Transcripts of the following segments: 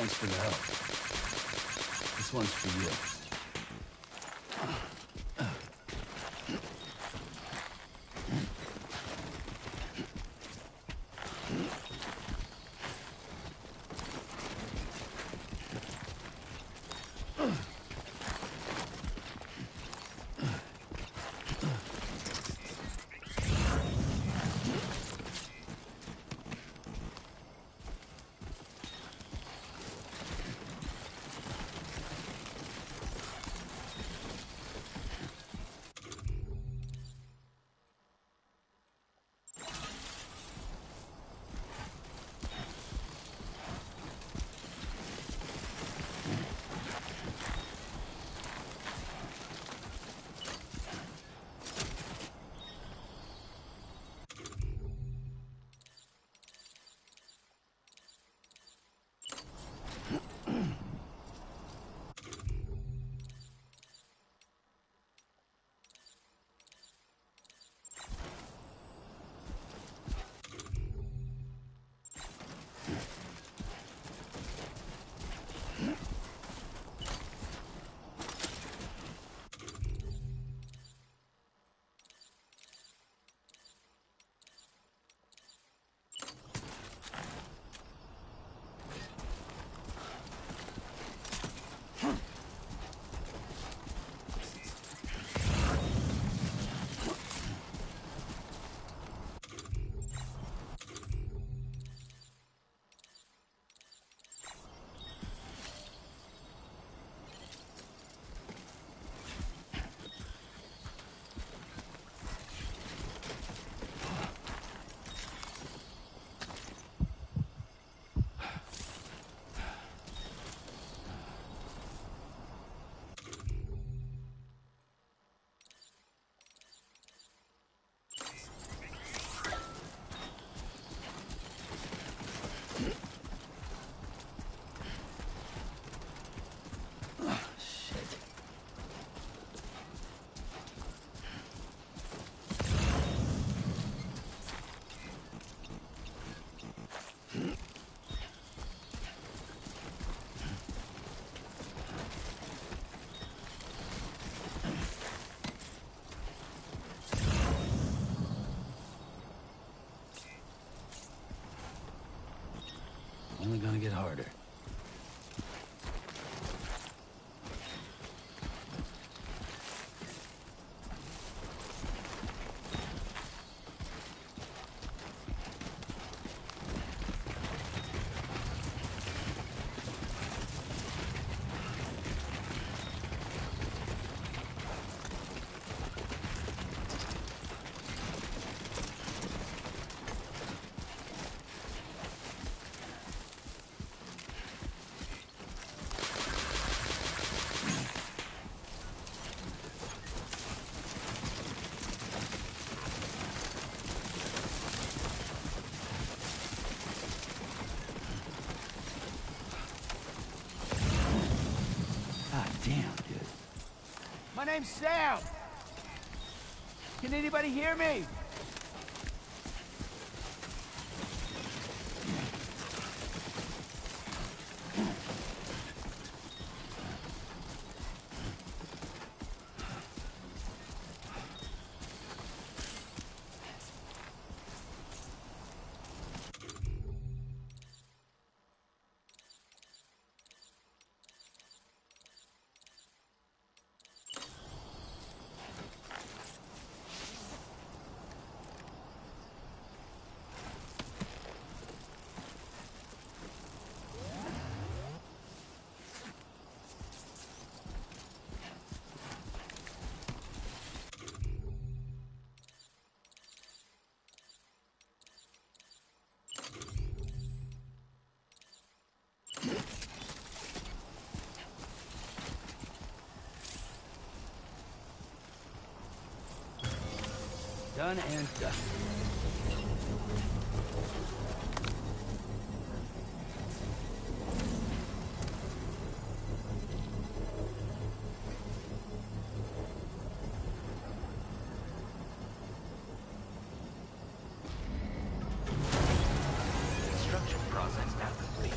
Thanks for the help. This one's for you. Only gonna get harder. Damn, dude. My name's Sam. Can anybody hear me? Done and done. Construction process now complete.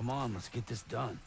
Come on, let's get this done.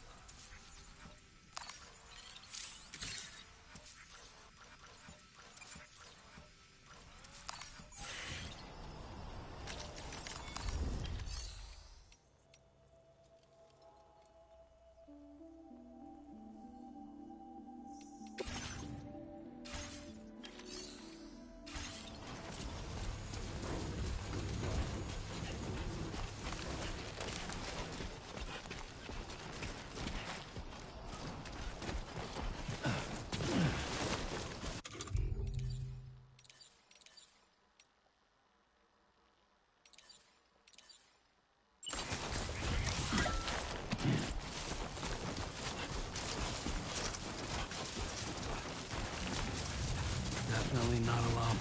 Definitely not alone.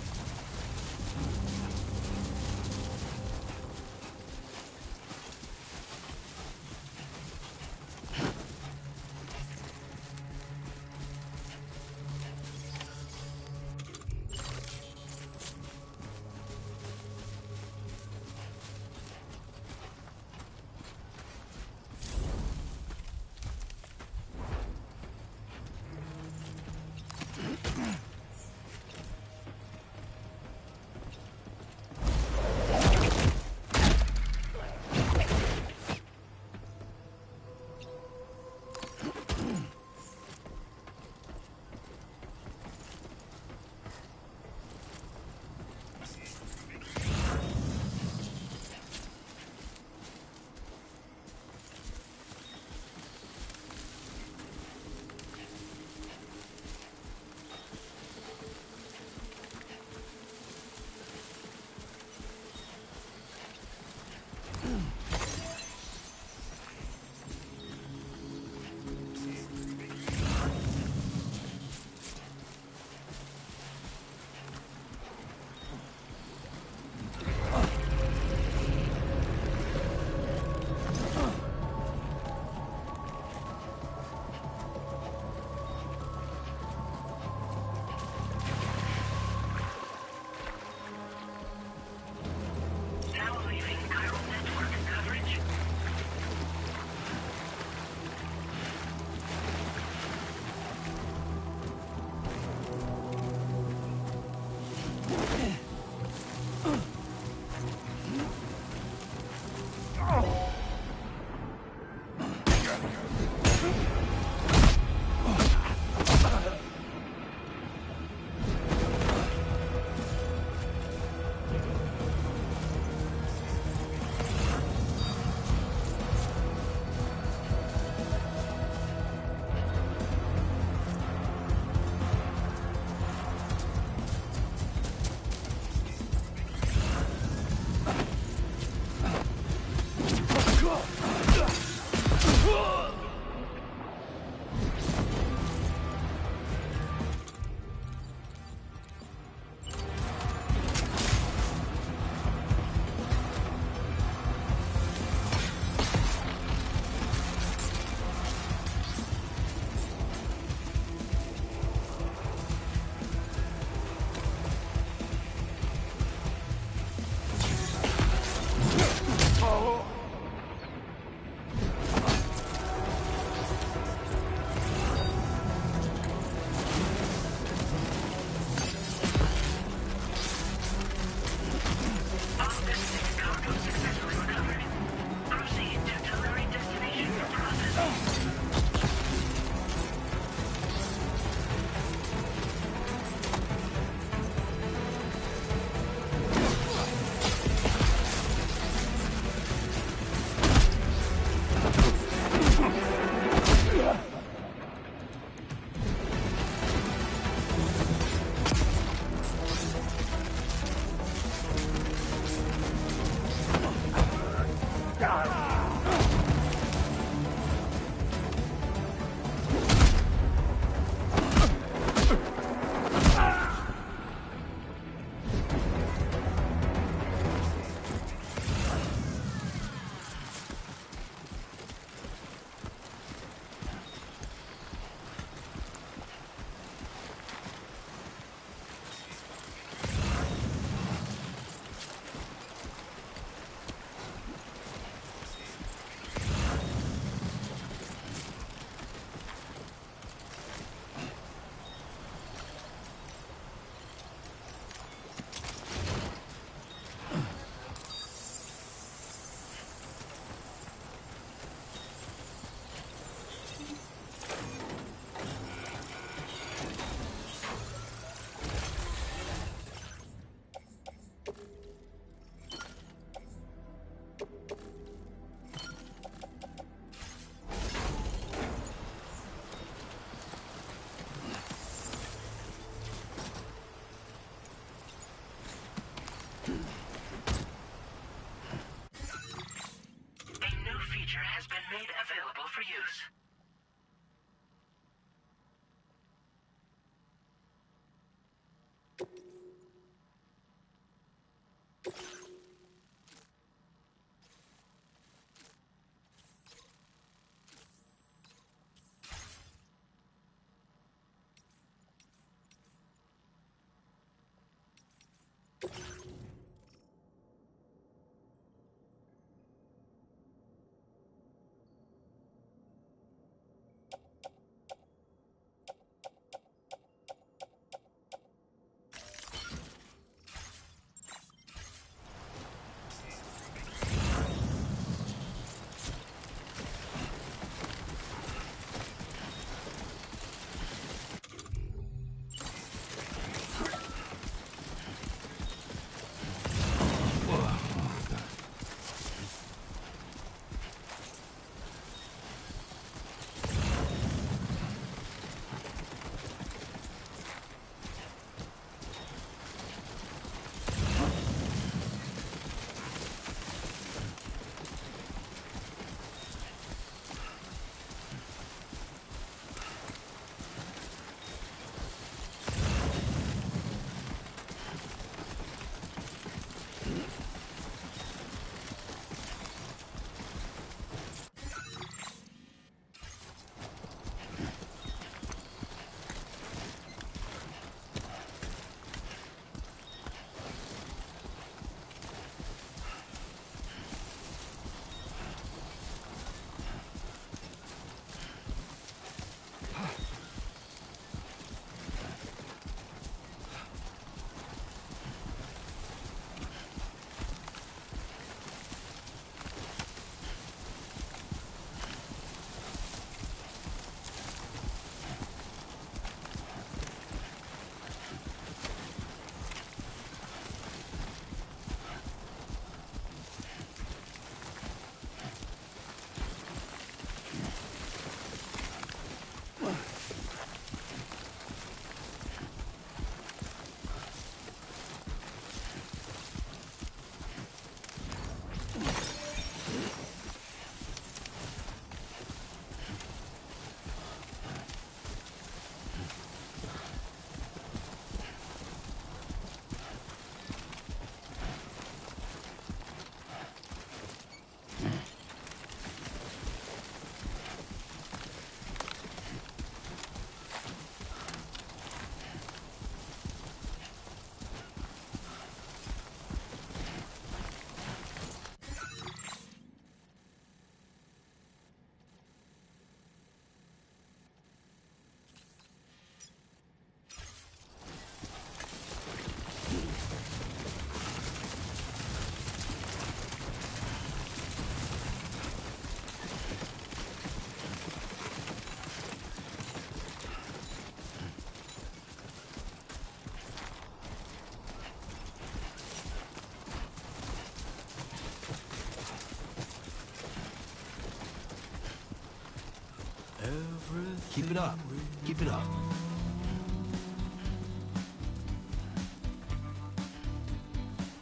Keep it up. Keep it up.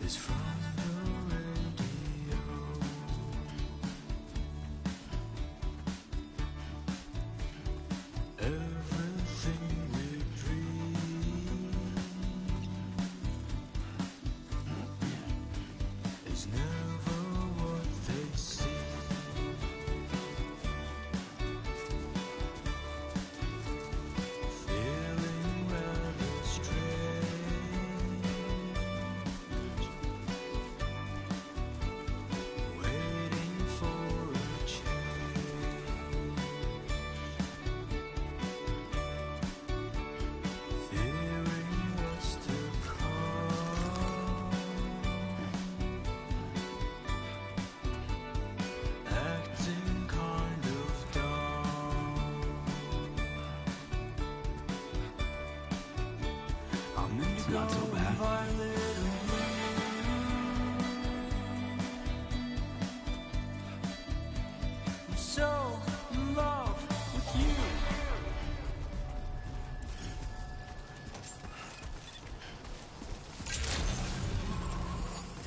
Is from the radio. Everything we dream is never what they seem. Feeling rather strange, waiting for a change, fearing what's to come, acting kind of dumb. I'm It's not so bad. violet and blue. I'm so in love with you.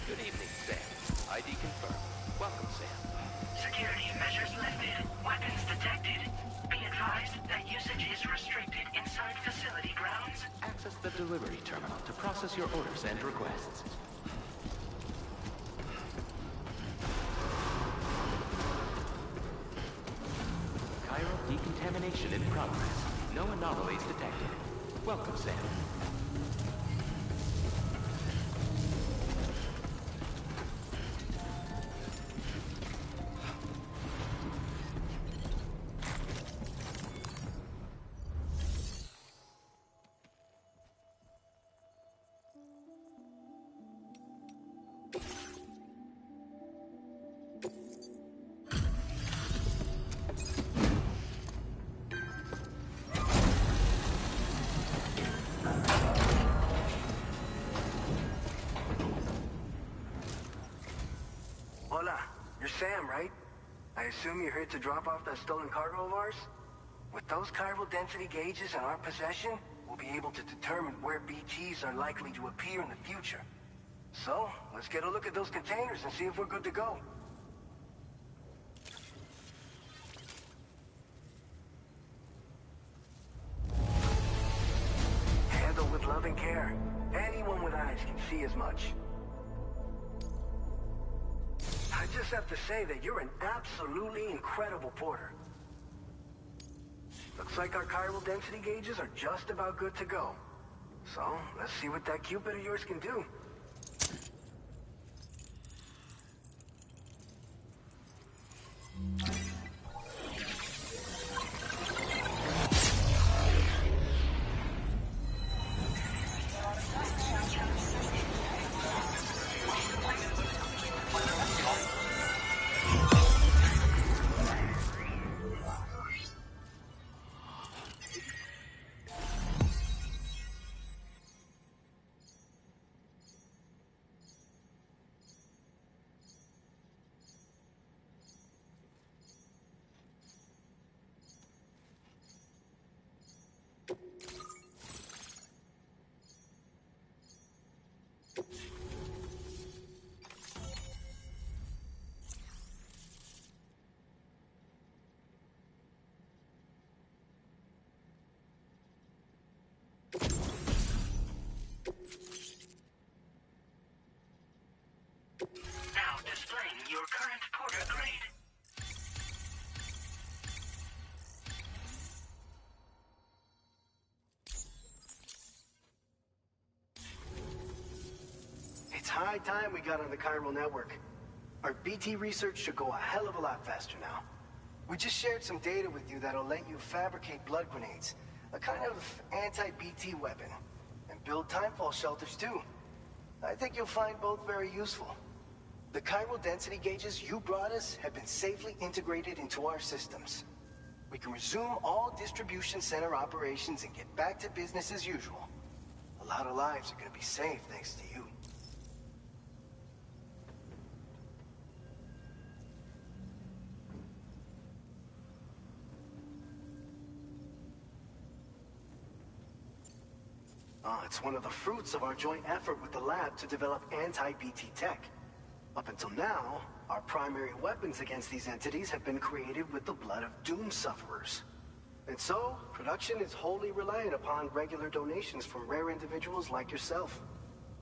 Good evening, Sam. ID confirmed. Welcome, Sam. Security measures lifted. Weapons detected. Be advised that usage is restricted inside facility grounds. Access the delivery terminal to process your orders and requests. Chiral decontamination in progress. No anomalies detected. Welcome, Sam. Hola, you're Sam, right? I assume you're here to drop off that stolen cargo of ours? With those chiral density gauges in our possession, we'll be able to determine where BTs are likely to appear in the future. So, let's get a look at those containers and see if we're good to go. Handle with love and care. Anyone with eyes can see as much. I just have to say that you're an absolutely incredible porter. Looks like our chiral density gauges are just about good to go. So, let's see what that Cupid of yours can do. Now displaying your current porter grade. It's high time we got on the chiral network. Our BT research should go a hell of a lot faster now. We just shared some data with you that'll let you fabricate blood grenades, a kind of anti-BT weapon, and build timefall shelters too. I think you'll find both very useful. The chiral density gauges you brought us have been safely integrated into our systems. We can resume all distribution center operations and get back to business as usual. A lot of lives are gonna be saved thanks to you. It's one of the fruits of our joint effort with the lab to develop anti-BT tech. Up until now, our primary weapons against these entities have been created with the blood of doom sufferers. And so, production is wholly reliant upon regular donations from rare individuals like yourself.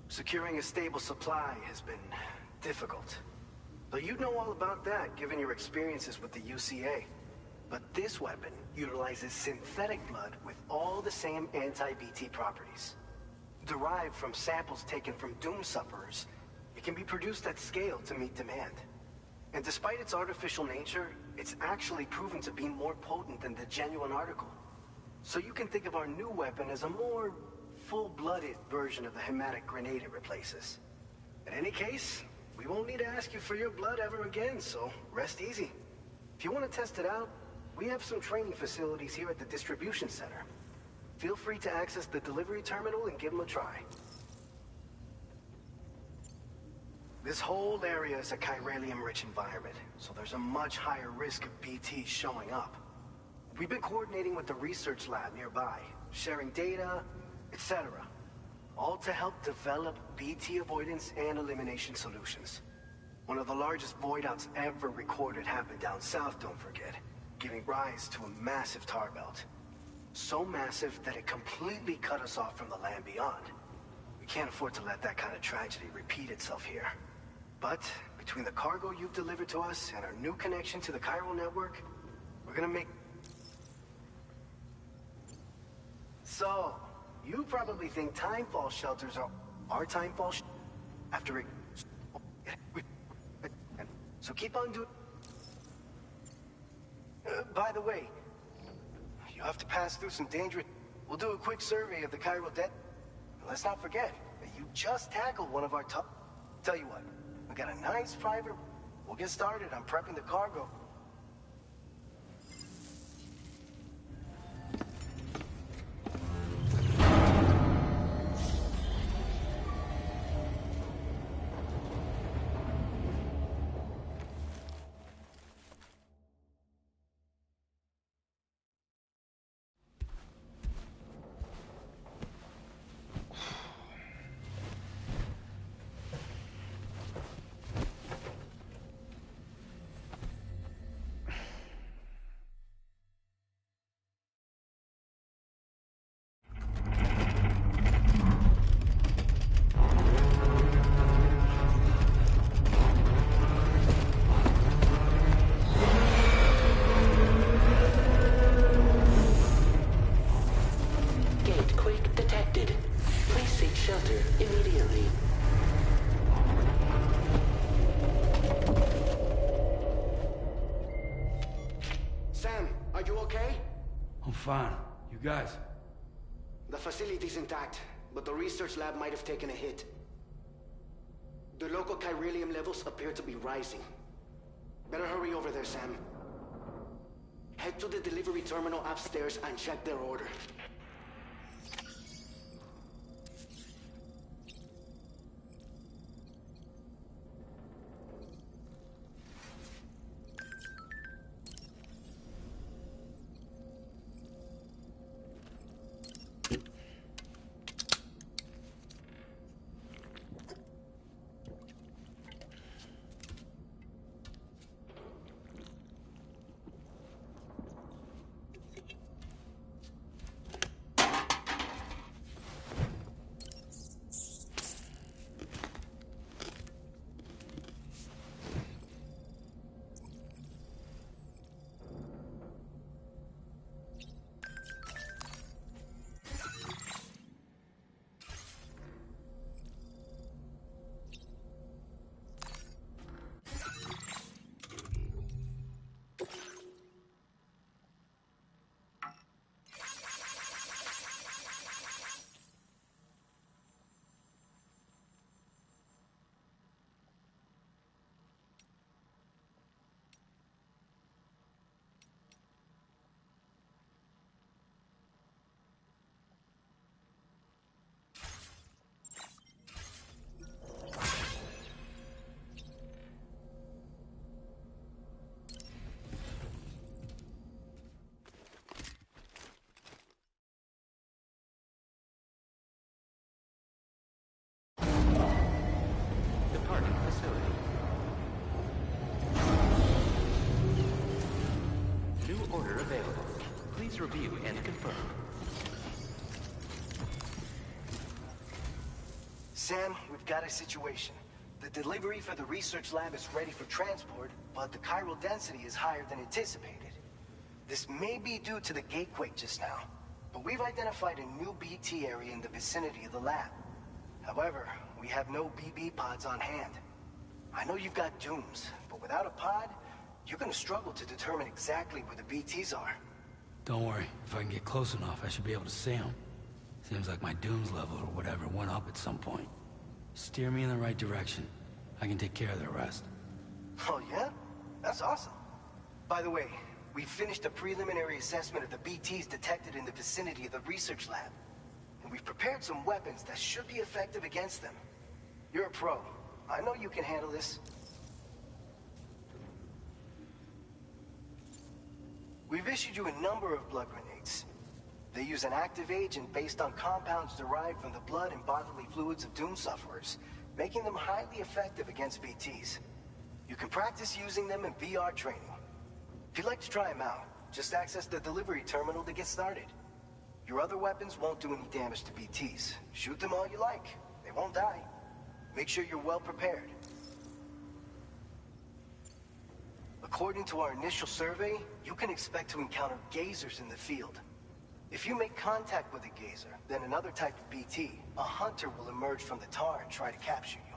Securing a stable supply has been difficult. Though you know all about that, given your experiences with the UCA. But this weapon utilizes synthetic blood with all the same anti-BT properties. Derived from samples taken from doom sufferers, it can be produced at scale to meet demand. And despite its artificial nature, it's actually proven to be more potent than the genuine article. So you can think of our new weapon as a more full-blooded version of the hematic grenade it replaces. In any case, we won't need to ask you for your blood ever again, so rest easy. If you want to test it out, we have some training facilities here at the distribution center. Feel free to access the delivery terminal and give them a try. This whole area is a chiralium-rich environment, so there's a much higher risk of BTs showing up. We've been coordinating with the research lab nearby, sharing data, etc. All to help develop BT avoidance and elimination solutions. One of the largest void-outs ever recorded happened down south, don't forget, giving rise to a massive tar belt. So massive that it completely cut us off from the land beyond. We can't afford to let that kind of tragedy repeat itself here. But between the cargo you've delivered to us and our new connection to the chiral network, we're gonna make... So, you probably think timefall shelters are our timefall after it... So keep on doing... by the way, you have to pass through some dangerous... We'll do a quick survey of the chiral debt. Let's not forget that you just tackled one of our top... Tell you what, we got a nice private... We'll get started on prepping the cargo. Fine. You guys? The facility's intact, but the research lab might have taken a hit. The local chiralium levels appear to be rising. Better hurry over there, Sam. Head to the delivery terminal upstairs and check their order. facility. New order available. Please review and confirm. Sam, we've got a situation. The delivery for the research lab is ready for transport, but the chiral density is higher than anticipated. This may be due to the gatequake just now, but we've identified a new BT area in the vicinity of the lab. However, we have no BB pods on hand. I know you've got dooms, but without a pod, you're gonna struggle to determine exactly where the BTs are. Don't worry. If I can get close enough, I should be able to see them. Seems like my dooms level or whatever went up at some point. Steer me in the right direction. I can take care of the rest. Oh yeah? That's awesome. By the way, we finished a preliminary assessment of the BTs detected in the vicinity of the research lab. And we've prepared some weapons that should be effective against them. You're a pro. I know you can handle this. We've issued you a number of blood grenades. They use an active agent based on compounds derived from the blood and bodily fluids of doom sufferers, making them highly effective against BTs. You can practice using them in VR training. If you'd like to try them out, just access the delivery terminal to get started. Your other weapons won't do any damage to BTs. Shoot them all you like. They won't die. Make sure you're well prepared. According to our initial survey, you can expect to encounter gazers in the field. If you make contact with a gazer, then another type of BT, a hunter will emerge from the tar and try to capture you.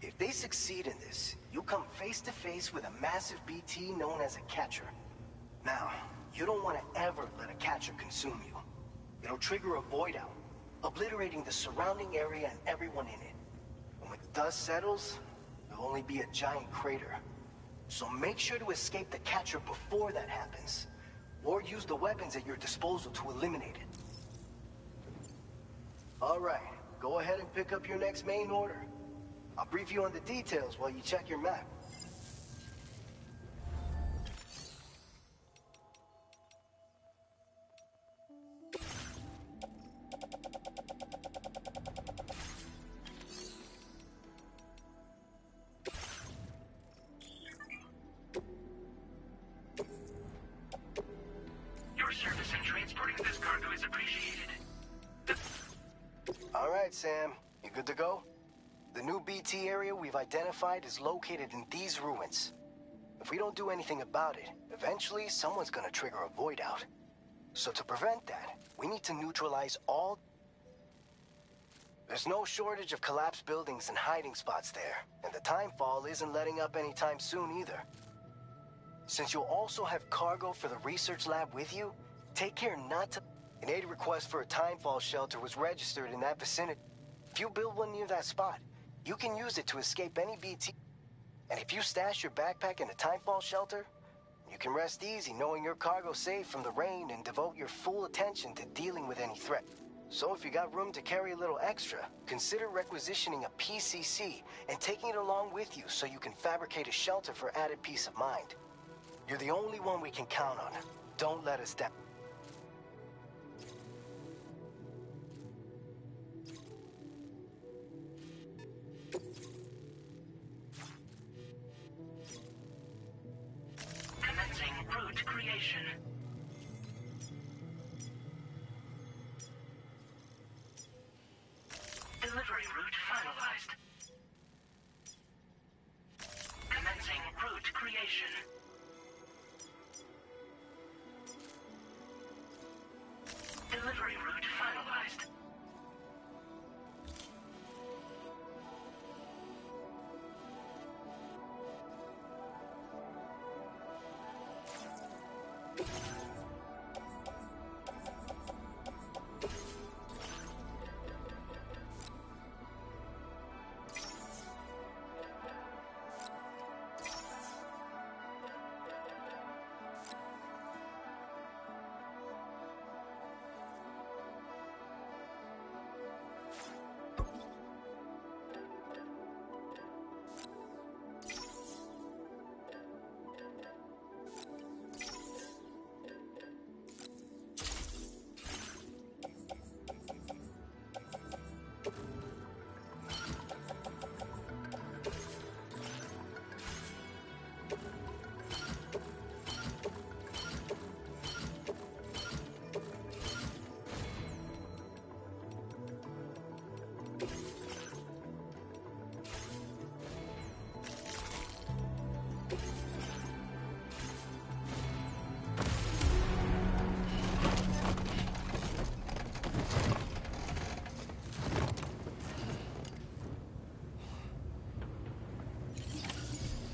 If they succeed in this, you'll come face to face with a massive BT known as a catcher. Now, you don't want to ever let a catcher consume you. It'll trigger a void out, obliterating the surrounding area and everyone in it. And when the dust settles, there'll only be a giant crater. So make sure to escape the catcher before that happens. Or use the weapons at your disposal to eliminate it. Alright, go ahead and pick up your next main order. I'll brief you on the details while you check your map. Your service in transporting this cargo is appreciated. Alright, Sam. You good to go? The new BT area we've identified is located in these ruins. If we don't do anything about it, eventually someone's gonna trigger a void out. So to prevent that, we need to neutralize all... There's no shortage of collapsed buildings and hiding spots there, and the timefall isn't letting up anytime soon either. Since you'll also have cargo for the research lab with you, take care not to... An aid request for a timefall shelter was registered in that vicinity. If you build one near that spot, you can use it to escape any BT. And if you stash your backpack in a timefall shelter, you can rest easy knowing your cargo's safe from the rain and devote your full attention to dealing with any threat. So if you got room to carry a little extra, consider requisitioning a PCC and taking it along with you so you can fabricate a shelter for added peace of mind. You're the only one we can count on. Don't let us down. Commencing route creation. Delivery route finalized. Commencing route creation. Delivery route finalized.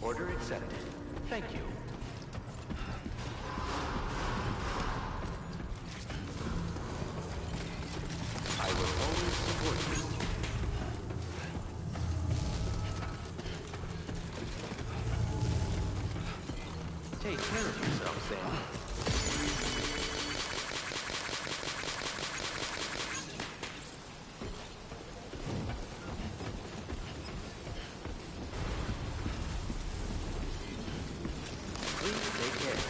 Order accepted. Thank you. I will always support you. Take care of yourself, Sam. Please take care.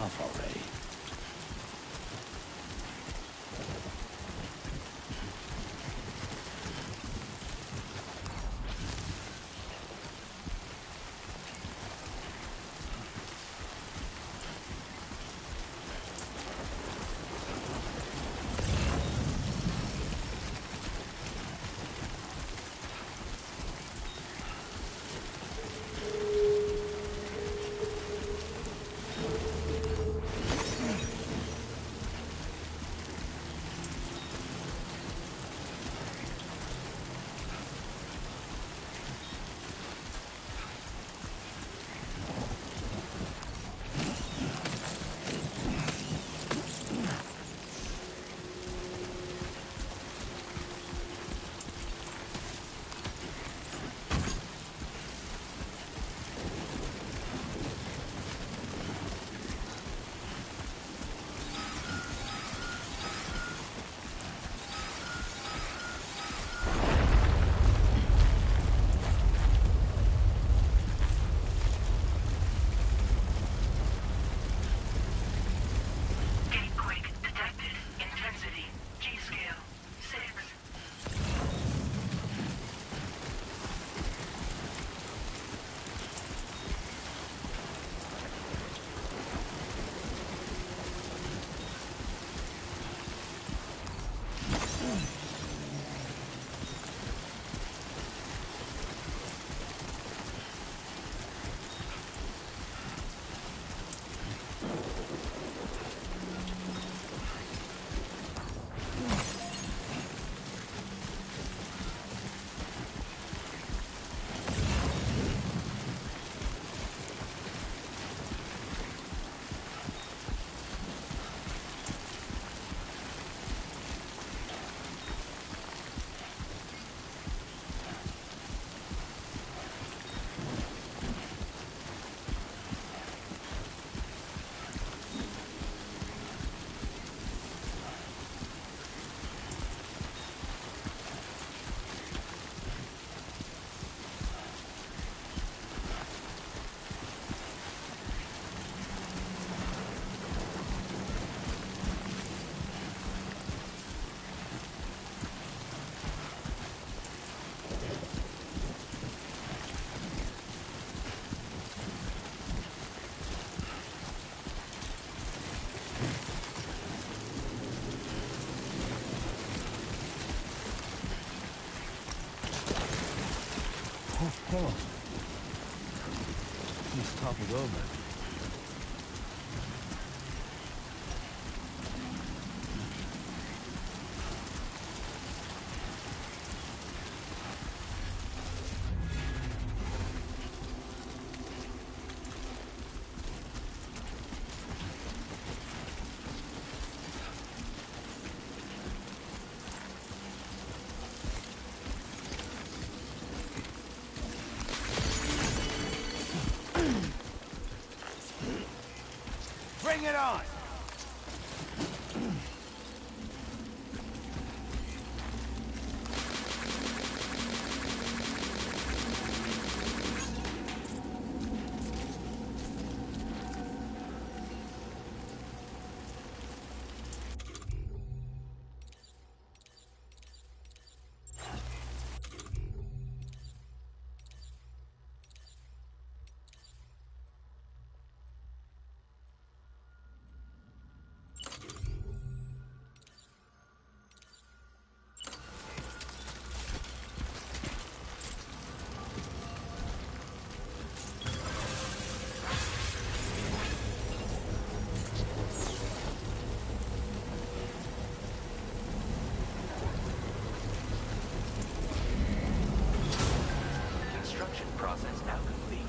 off already. Gatequake detected. Intensity. G-scale. 6. Oh. He's toppled over. Bring it on! Construction process now complete.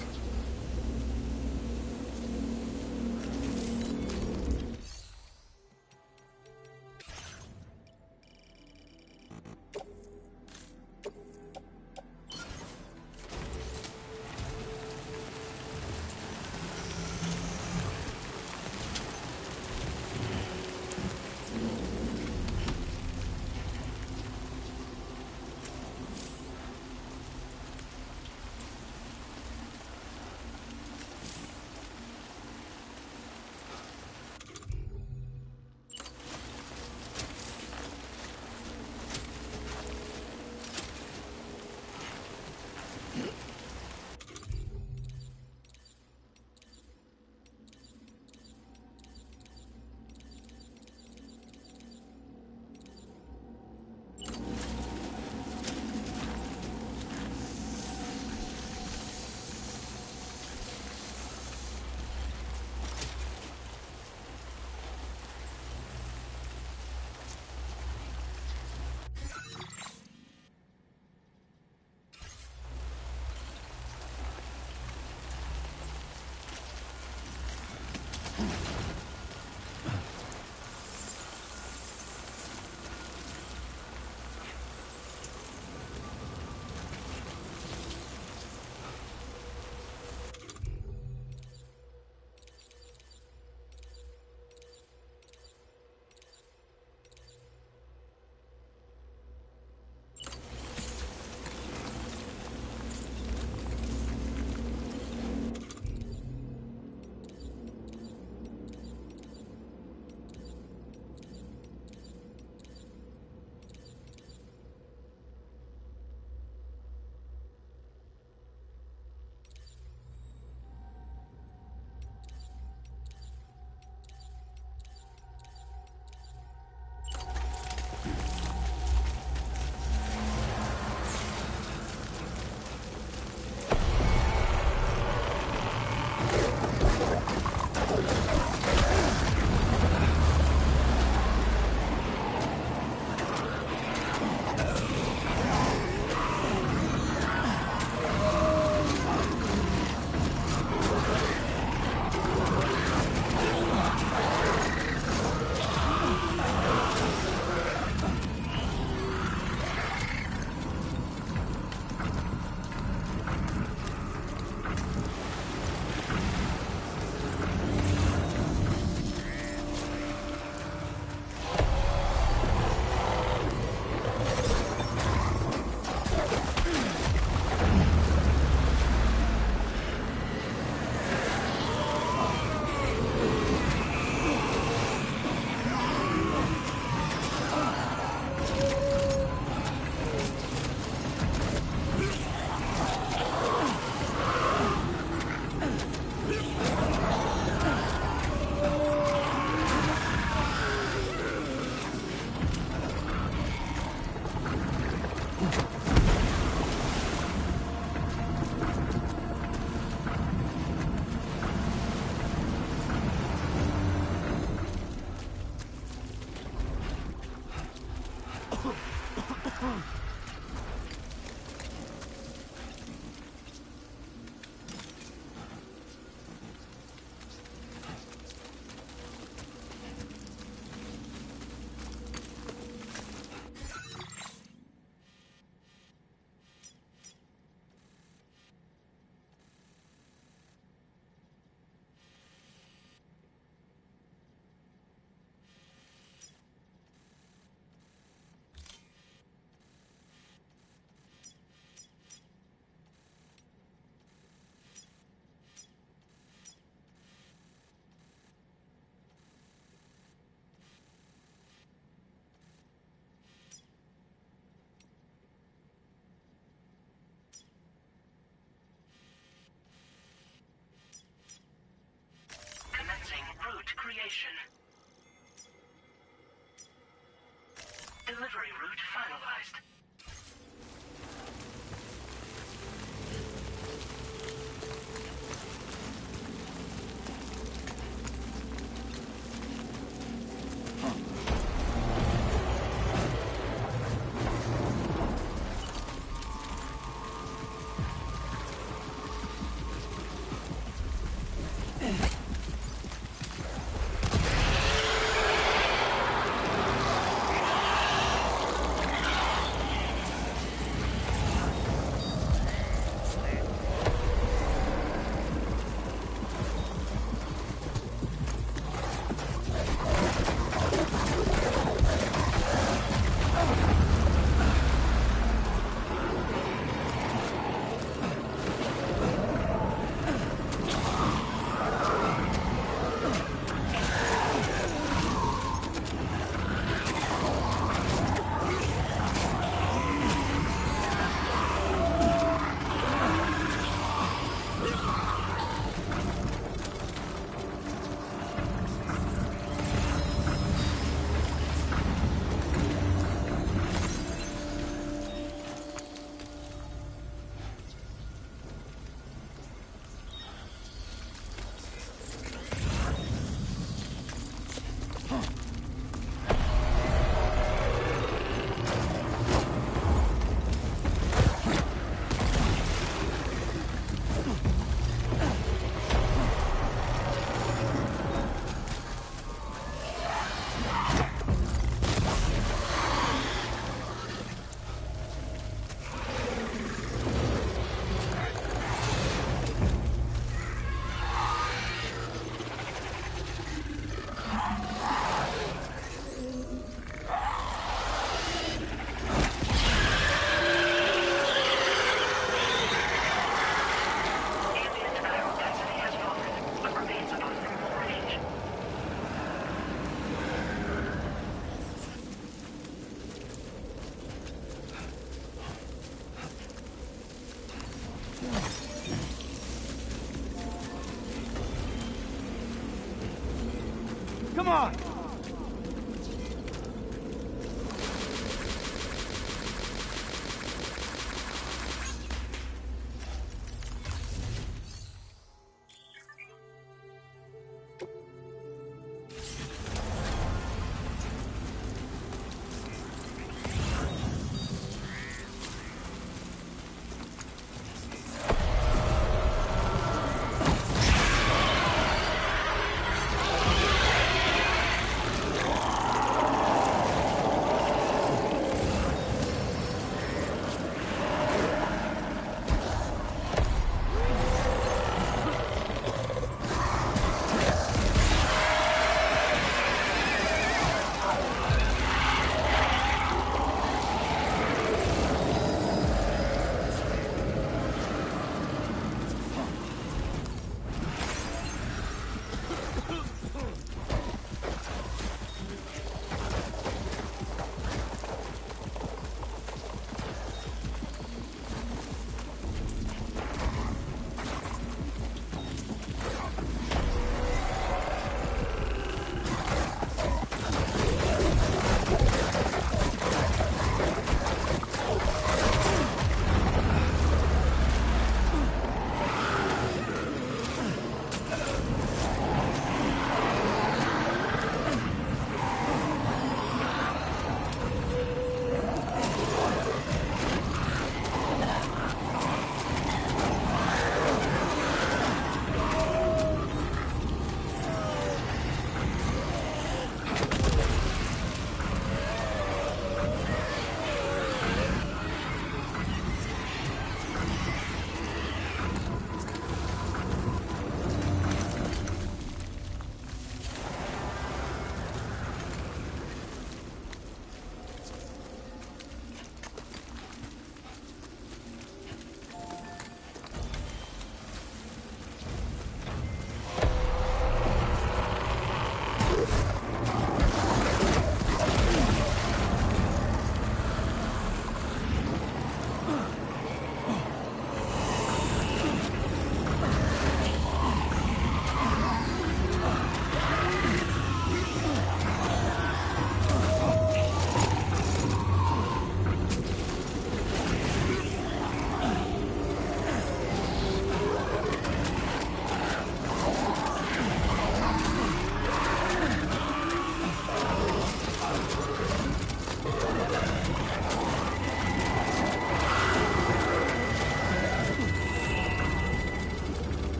Come on!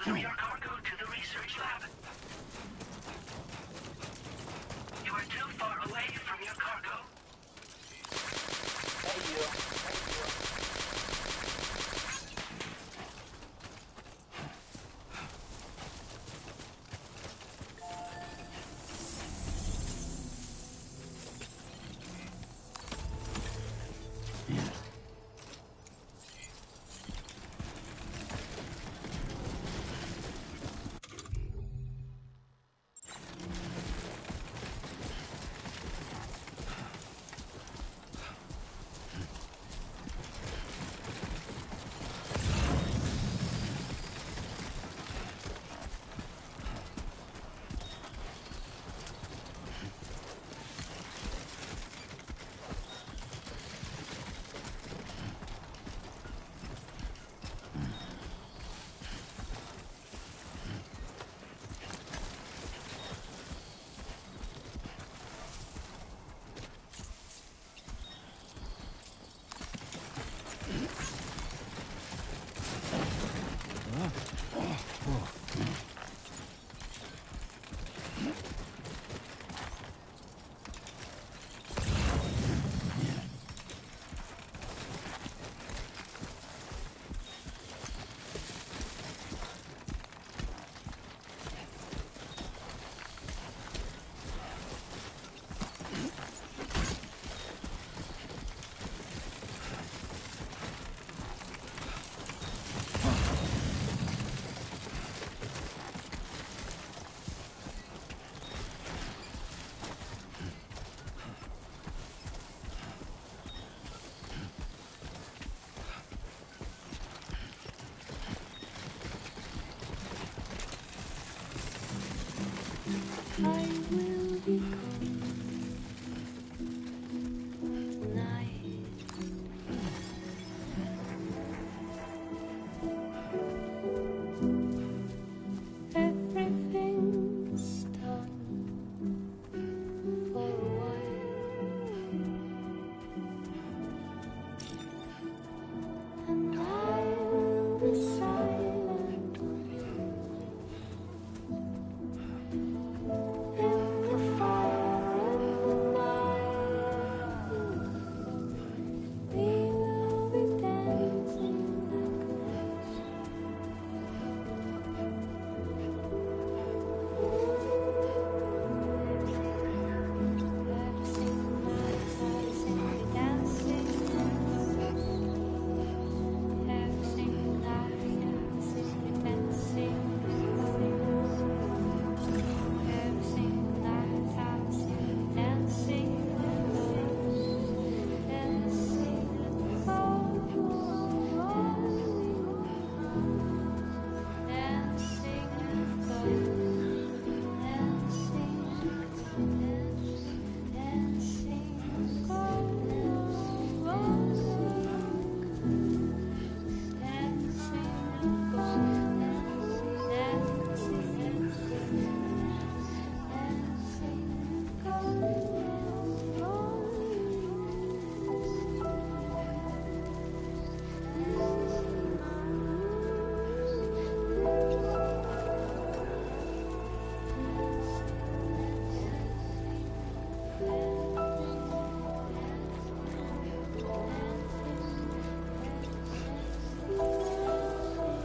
Deliver your cargo to the research lab. You are too far away from your cargo. Thank you. Thank you. I will be cold tonight. Everything's done for a while, and I will be silent with you. In the fire and the night, we will be dancing like ghosts. Every single night I sing dancing like ghosts. Every single night I sing dancing like ghosts. Every single night I sing dancing like ghosts. Dancing like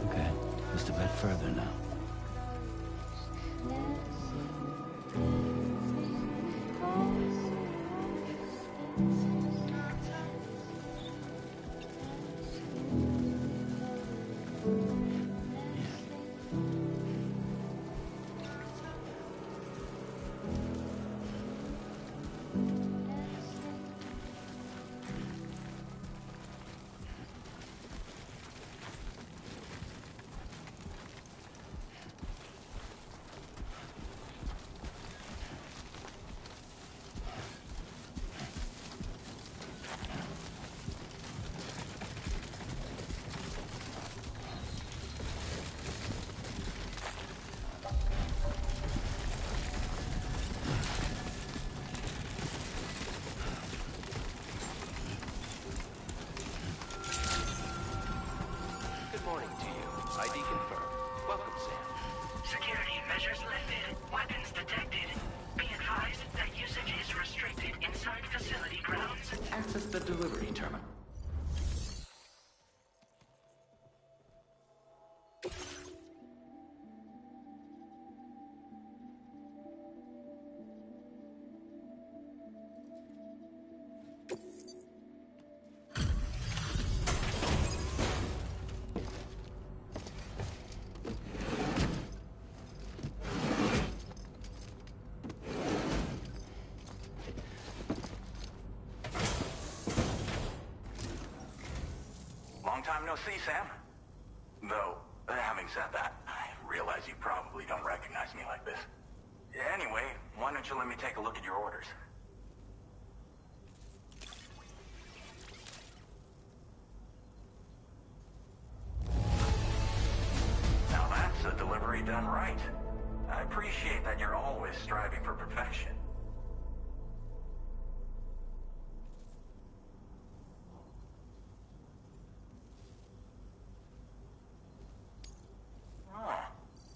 Okay, just a bit further now. access the delivery terminal. Long time no see, Sam. Though, having said that, I realize you probably don't recognize me like this. Anyway, why don't you let me take a look at your orders? Now that's a delivery done right. I appreciate that you're always striving for perfection.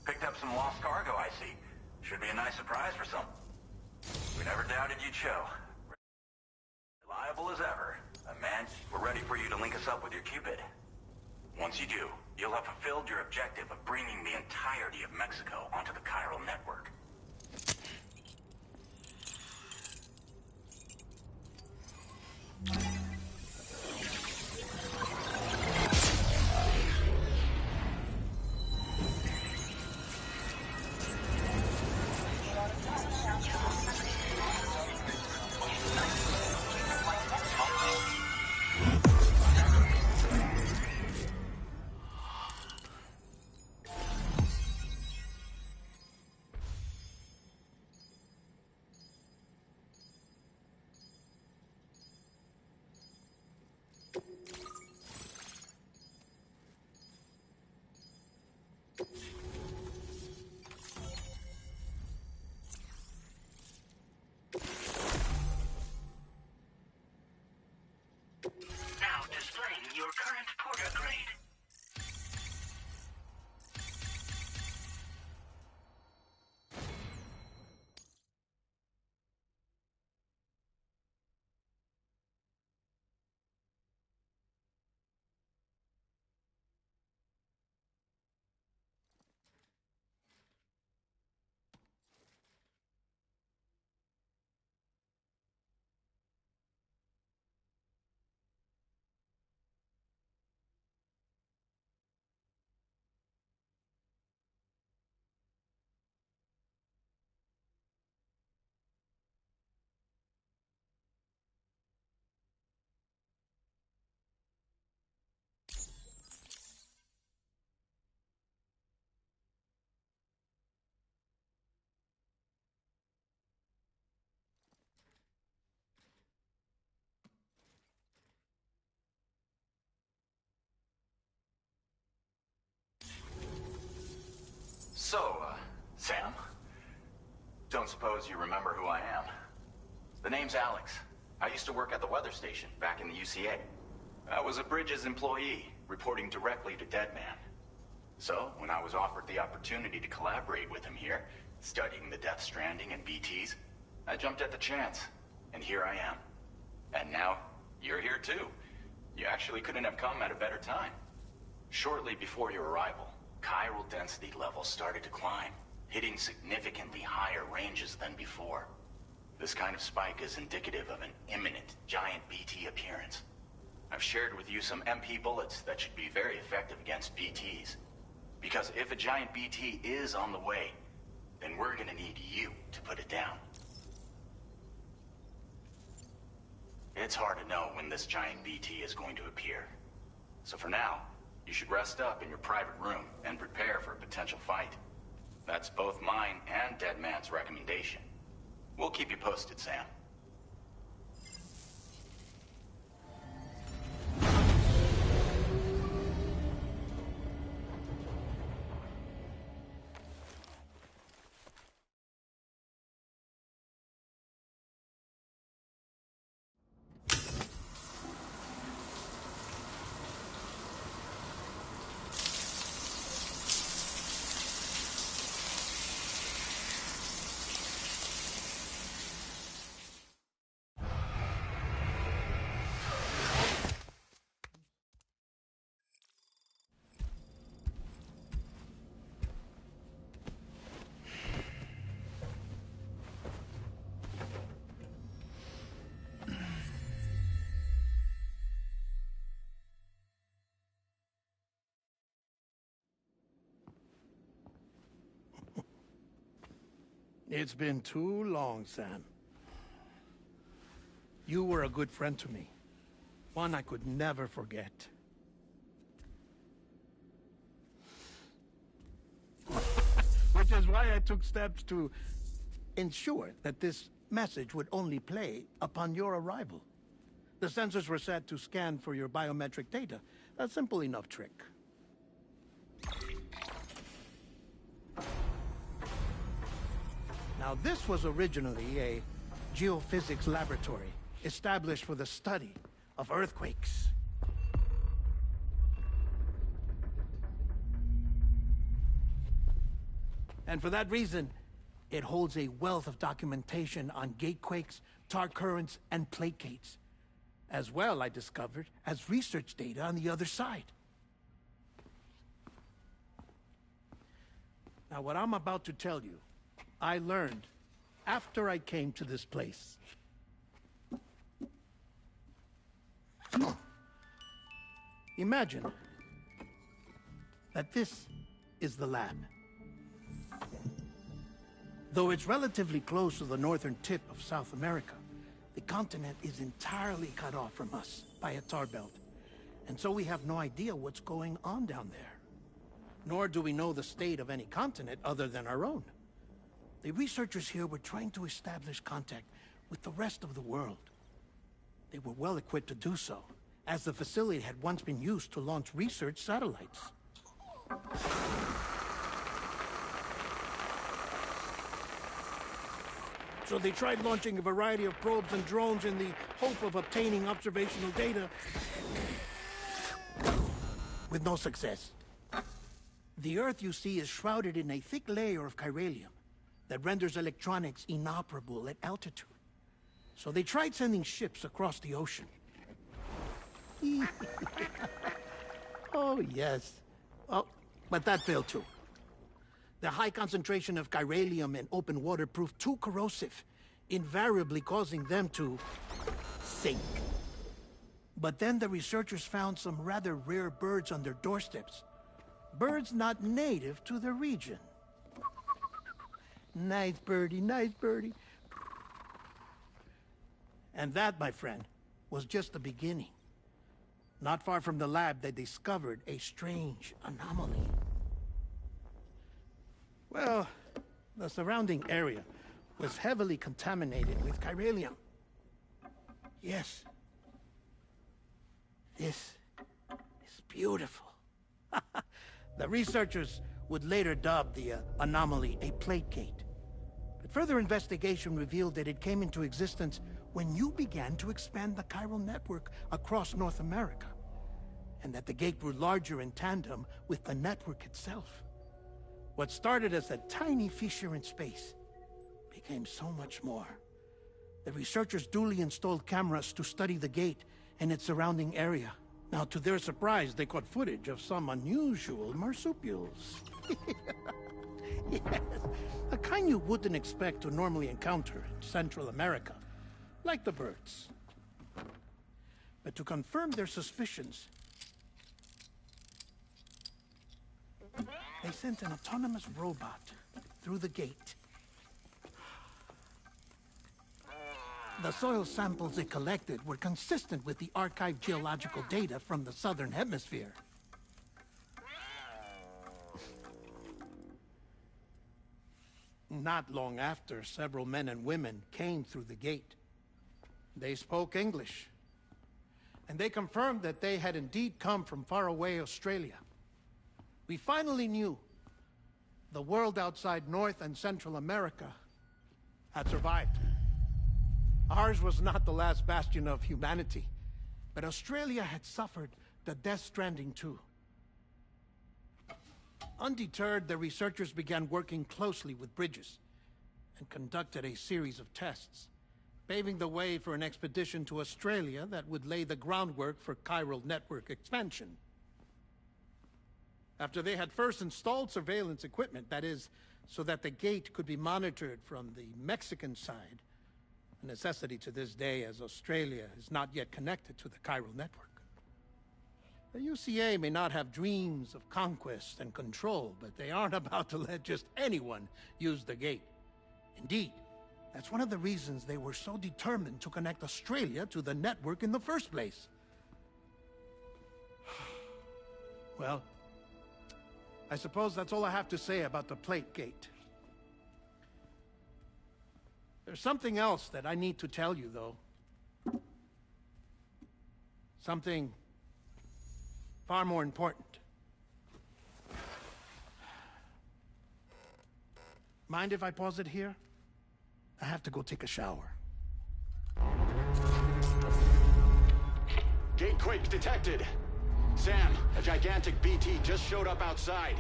Picked up some lost cargo, I see. Should be a nice surprise for some. We never doubted you'd show. Reliable as ever. Man, we're ready for you to link us up with your Cupid. Once you do, you'll have fulfilled your objective of bringing the entirety of Mexico onto the chiral network. Now displaying your current porter grade. So, Sam, don't suppose you remember who I am? The name's Alex. I used to work at the weather station back in the UCA. I was a Bridges employee, reporting directly to Deadman. So, when I was offered the opportunity to collaborate with him here, studying the Death Stranding and BTs, I jumped at the chance, and here I am. And now, you're here too. You actually couldn't have come at a better time. Shortly before your arrival, chiral density levels started to climb, hitting significantly higher ranges than before. This kind of spike is indicative of an imminent giant BT appearance. I've shared with you some MP bullets that should be very effective against BTs. Because if a giant BT is on the way, then we're gonna need you to put it down. It's hard to know when this giant BT is going to appear. So for now, you should rest up in your private room and prepare for a potential fight. That's both mine and Deadman's recommendation. We'll keep you posted, Sam. It's been too long, Sam. You were a good friend to me. One I could never forget. Which is why I took steps to ensure that this message would only play upon your arrival. The sensors were set to scan for your biometric data. A simple enough trick. Now, this was originally a geophysics laboratory established for the study of earthquakes. And for that reason, it holds a wealth of documentation on gatequakes, tar currents, and plate gates. As well, I discovered, as research data on the other side. Now, what I'm about to tell you, I learned after I came to this place. Imagine that this is the lab. Though it's relatively close to the northern tip of South America, the continent is entirely cut off from us by a tar belt. And so we have no idea what's going on down there. Nor do we know the state of any continent other than our own. The researchers here were trying to establish contact with the rest of the world. They were well equipped to do so, as the facility had once been used to launch research satellites. So they tried launching a variety of probes and drones in the hope of obtaining observational data, with no success. The Earth, you see, is shrouded in a thick layer of chiralium that renders electronics inoperable at altitude. So they tried sending ships across the ocean. Oh, yes. Oh, but that failed too. The high concentration of chiralium in open water proved too corrosive, invariably causing them to sink. But then the researchers found some rather rare birds on their doorsteps. Birds not native to the region. Nice birdie, nice birdie. And that, my friend, was just the beginning. Not far from the lab, they discovered a strange anomaly. Well, the surrounding area was heavily contaminated with chiralium. Yes. This is beautiful. The researchers would later dub the anomaly a plate gate. But further investigation revealed that it came into existence when you began to expand the chiral network across North America, and that the gate grew larger in tandem with the network itself. What started as a tiny fissure in space became so much more. The researchers duly installed cameras to study the gate and its surrounding area. Now, to their surprise, they caught footage of some unusual marsupials. Yes, a kind you wouldn't expect to normally encounter in Central America, like the birds. But to confirm their suspicions, they sent an autonomous robot through the gate. The soil samples it collected were consistent with the archived geological data from the southern hemisphere. Not long after, several men and women came through the gate. They spoke English, and they confirmed that they had indeed come from faraway Australia. We finally knew the world outside North and Central America had survived. Ours was not the last bastion of humanity, but Australia had suffered the death stranding too. Undeterred, the researchers began working closely with Bridges and conducted a series of tests, paving the way for an expedition to Australia that would lay the groundwork for chiral network expansion. After they had first installed surveillance equipment, that is, so that the gate could be monitored from the Mexican side, a necessity to this day as Australia is not yet connected to the chiral network. The UCA may not have dreams of conquest and control, but they aren't about to let just anyone use the gate. Indeed, that's one of the reasons they were so determined to connect Australia to the network in the first place. Well, I suppose that's all I have to say about the Plate Gate. There's something else that I need to tell you, though. Something far more important. Mind if I pause it here? I have to go take a shower. Gate quake detected. Sam, a gigantic BT just showed up outside.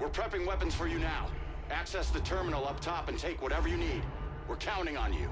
We're prepping weapons for you now. Access the terminal up top and take whatever you need. We're counting on you.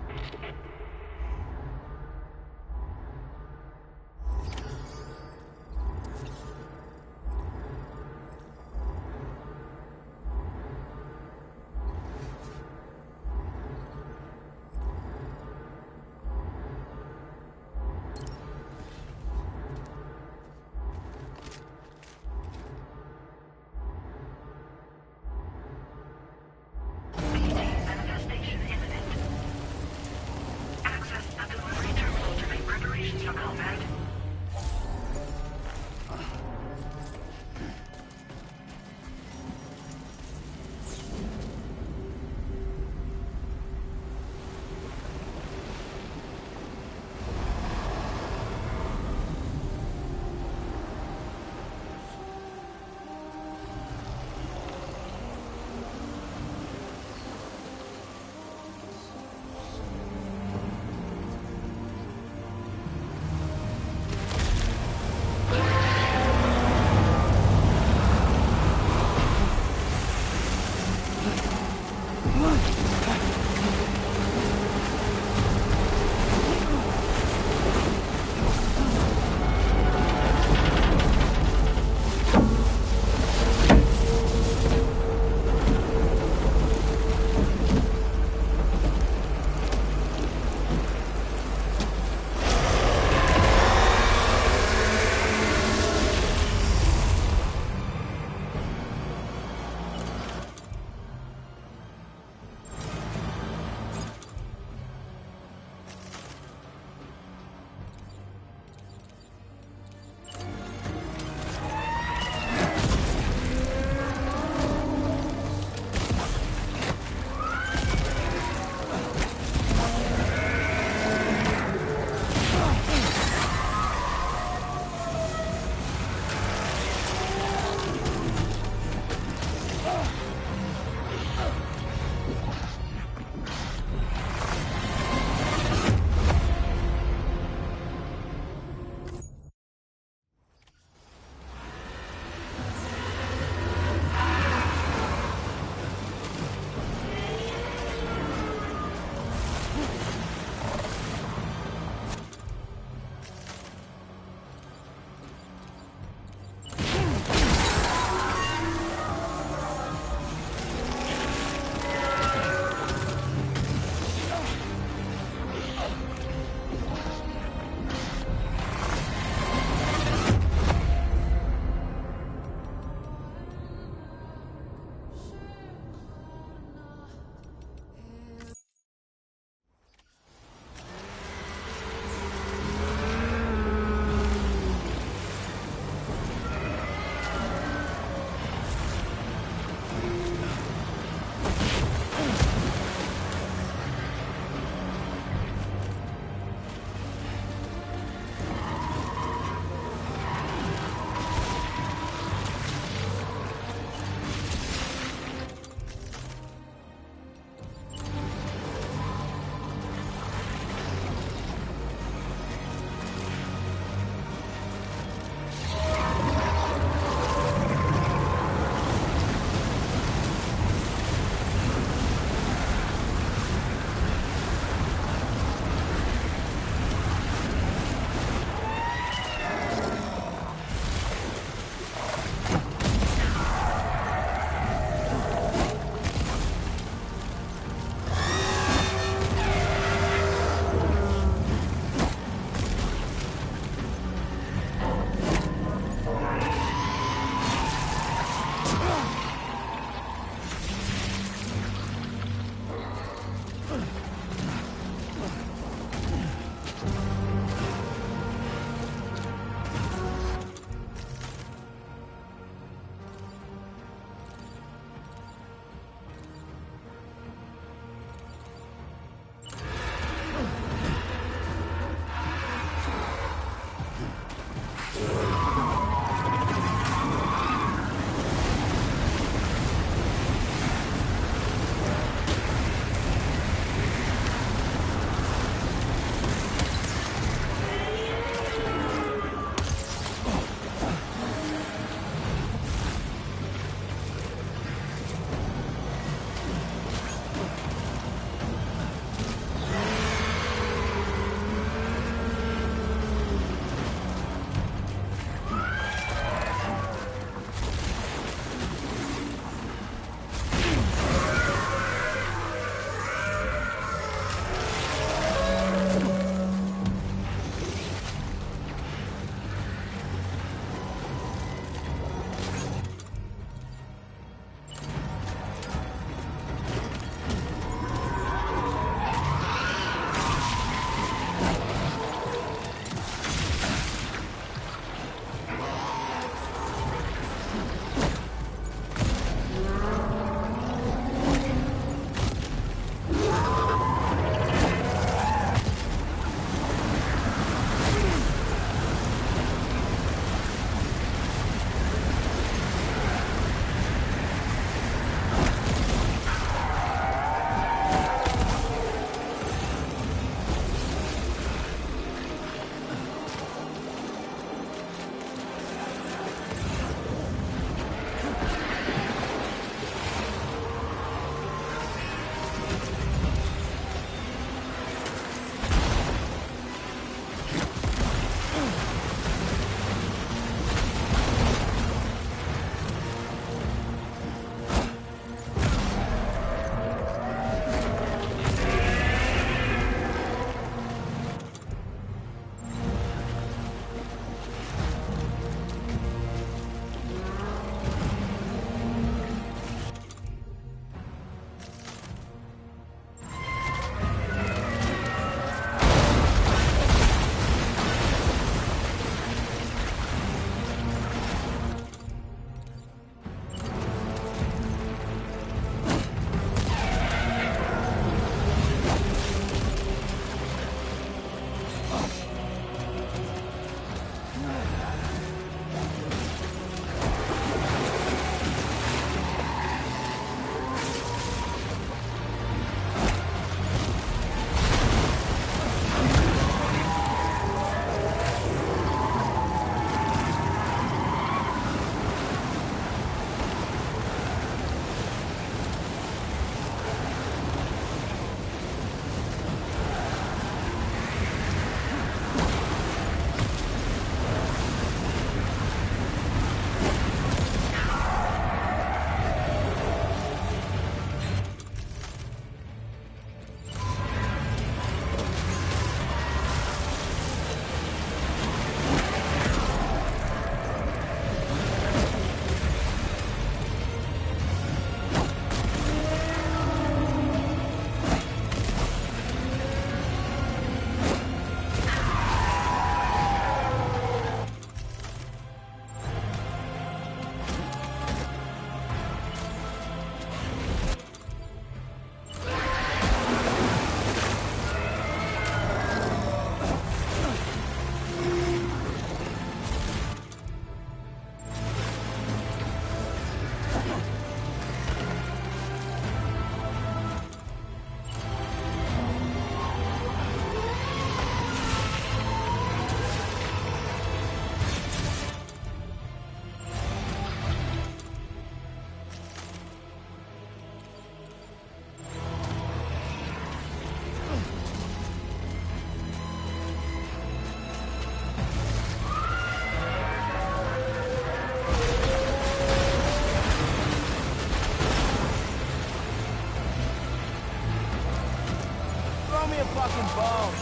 fucking balls.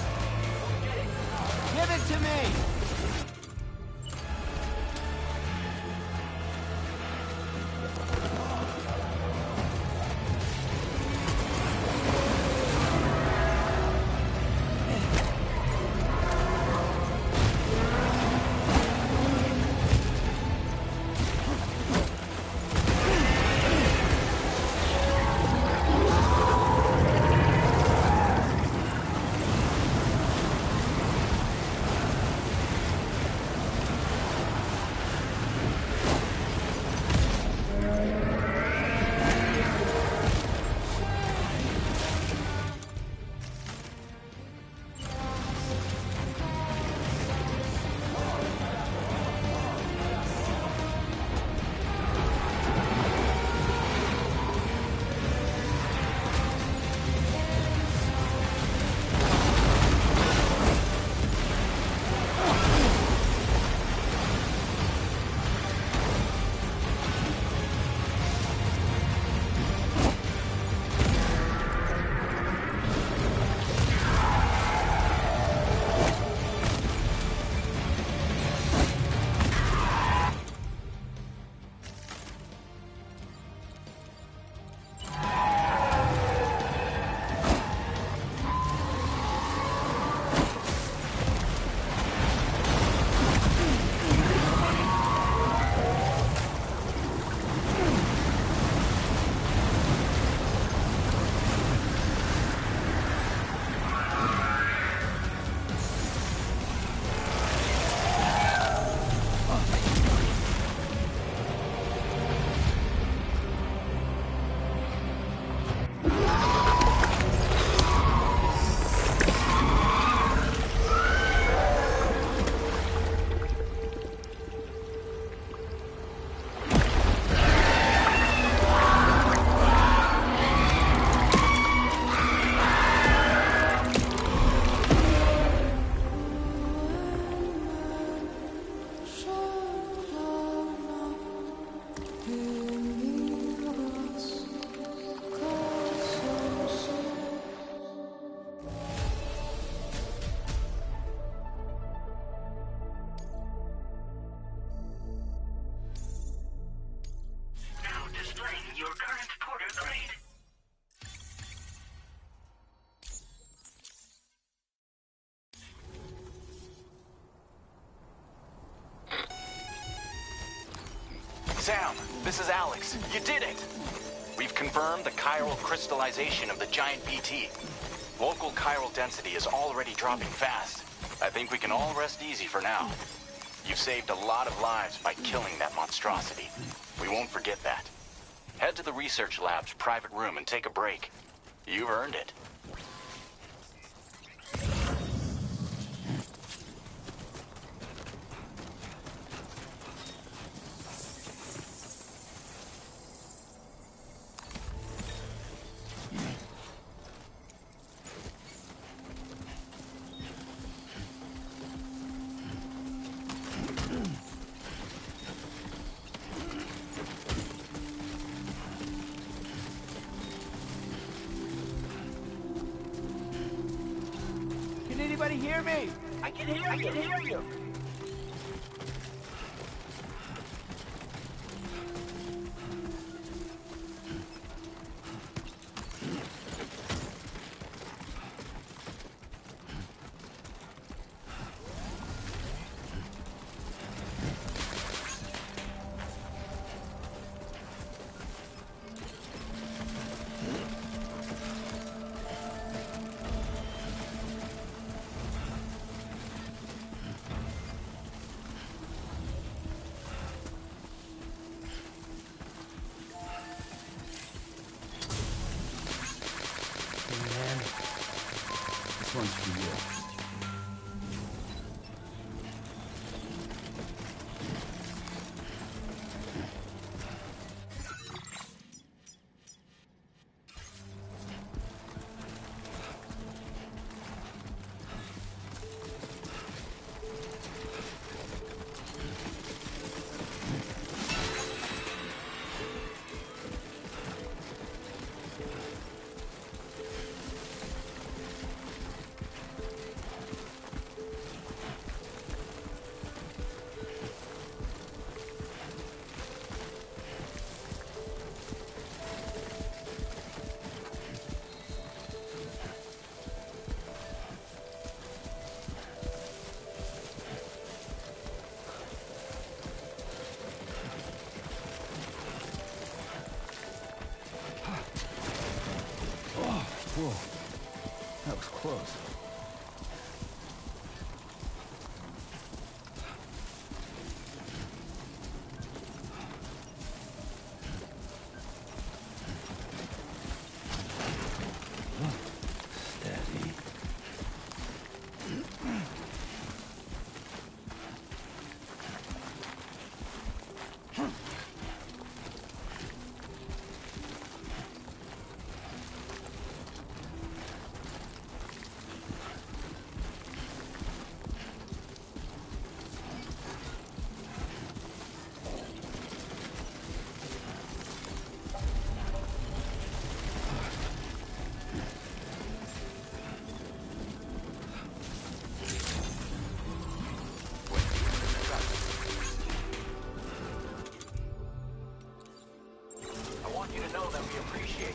Give it to me. Sam, this is Alex. You did it! We've confirmed the chiral crystallization of the giant BT. Local chiral density is already dropping fast. I think we can all rest easy for now. You've saved a lot of lives by killing that monstrosity. We won't forget that. Head to the research lab's private room and take a break. You've earned it. Can anybody hear me? I can hear you. close. Steady. I want you to know that we appreciate you.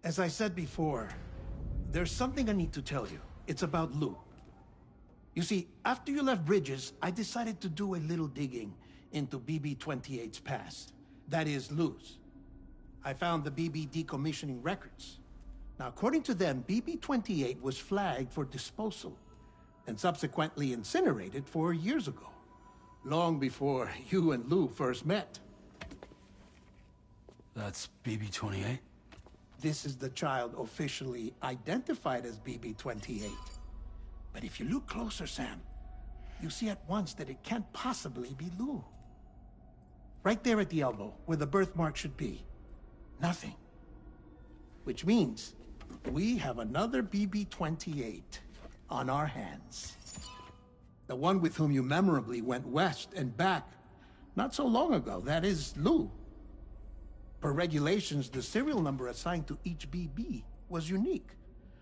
As I said before, there's something I need to tell you. It's about Lou. You see, after you left Bridges, I decided to do a little digging into BB-28's past. That is, Lou's. I found the BB decommissioning records. Now, according to them, BB-28 was flagged for disposal and subsequently incinerated 4 years ago, long before you and Lou first met. That's BB-28? This is the child officially identified as BB-28. But if you look closer, Sam, you see at once that it can't possibly be Lou. Right there at the elbow, where the birthmark should be. Nothing. Which means we have another BB-28 on our hands. The one with whom you memorably went west and back not so long ago. That is Lou. Per regulations, the serial number assigned to each BB was unique.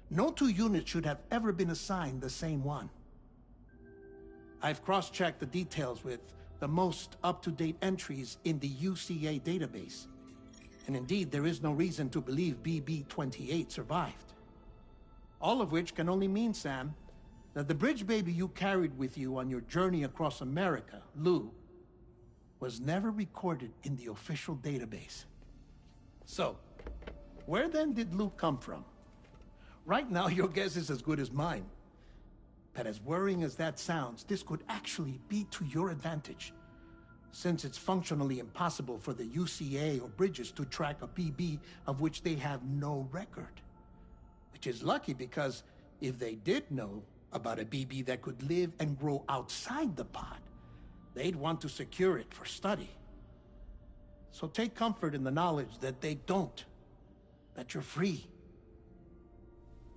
No two units should have ever been assigned the same one. I've cross-checked the details with the most up-to-date entries in the UCA database. And indeed, there is no reason to believe BB-28 survived. All of which can only mean, Sam, that the bridge baby you carried with you on your journey across America, Lou, was never recorded in the official database. So, where then did Lou come from? Right now, your guess is as good as mine. But as worrying as that sounds, this could actually be to your advantage, since it's functionally impossible for the UCA or Bridges to track a BB of which they have no record. Which is lucky, because if they did know about a BB that could live and grow outside the pod, they'd want to secure it for study. So take comfort in the knowledge that they don't, that you're free,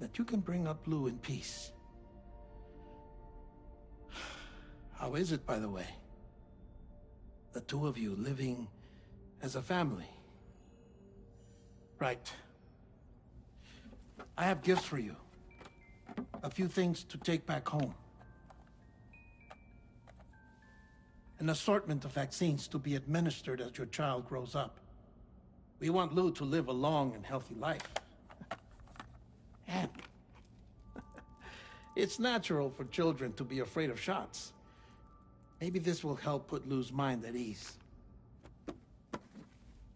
that you can bring up Lou in peace. How is it, by the way? The two of you living as a family? Right. I have gifts for you. A few things to take back home. An assortment of vaccines to be administered as your child grows up. We want Lou to live a long and healthy life. And it's natural for children to be afraid of shots. Maybe this will help put Lou's mind at ease.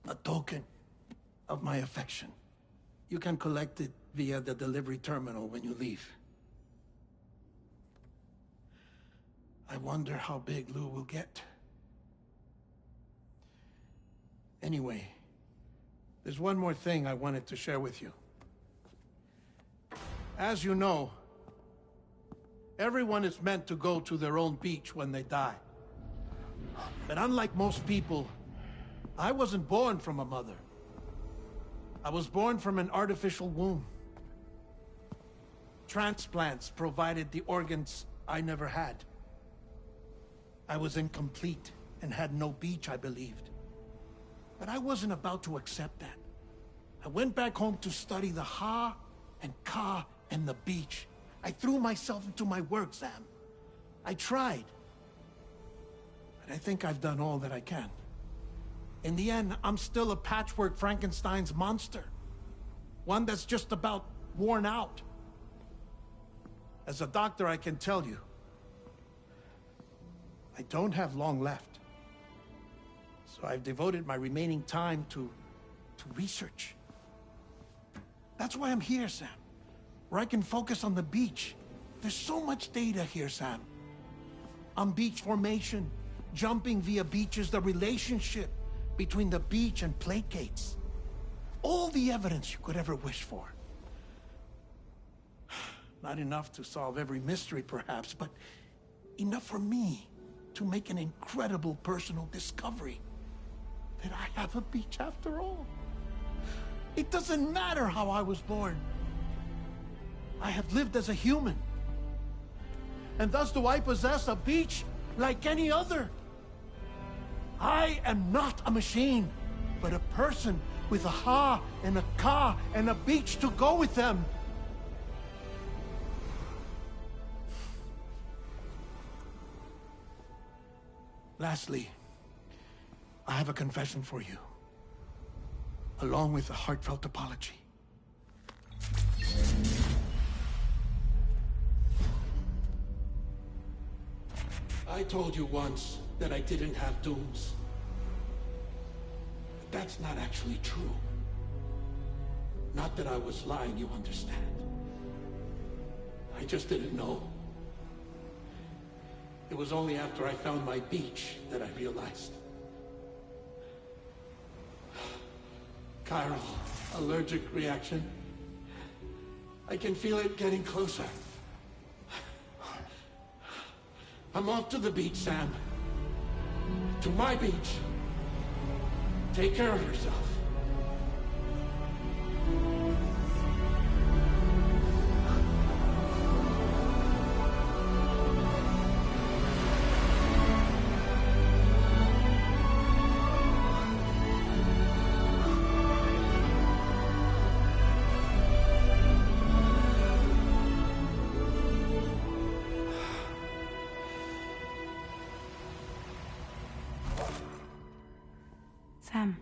A token of my affection. You can collect it via the delivery terminal when you leave. I wonder how big Lou will get. Anyway, There's one more thing I wanted to share with you. As you know, everyone is meant to go to their own beach when they die. But unlike most people, I wasn't born from a mother. I was born from an artificial womb. Transplants provided the organs I never had. I was incomplete and had no beach, I believed. But I wasn't about to accept that. I went back home to study the Ha and Ka and the beach. I threw myself into my work, Sam. I tried. But I think I've done all that I can. In the end, I'm still a patchwork Frankenstein's monster. One that's just about worn out. As a doctor, I can tell you, I don't have long left. So I've devoted my remaining time to research. That's why I'm here, Sam. Where I can focus on the beach. There's so much data here, Sam. On beach formation, jumping via beaches, the relationship between the beach and placates. All the evidence you could ever wish for. Not enough to solve every mystery, perhaps, but enough for me to make an incredible personal discovery. That I have a beach after all. It doesn't matter how I was born. I have lived as a human. And thus do I possess a beach like any other. I am not a machine, but a person with a Ha and a Ka and a beach to go with them. Lastly, I have a confession for you, along with a heartfelt apology. I told you once that I didn't have dooms. But that's not actually true. Not that I was lying, you understand. I just didn't know. It was only after I found my beach that I realized. Chiral allergic reaction. I can feel it getting closer. I'm off to the beach, Sam. To my beach. Take care of yourself. Sam.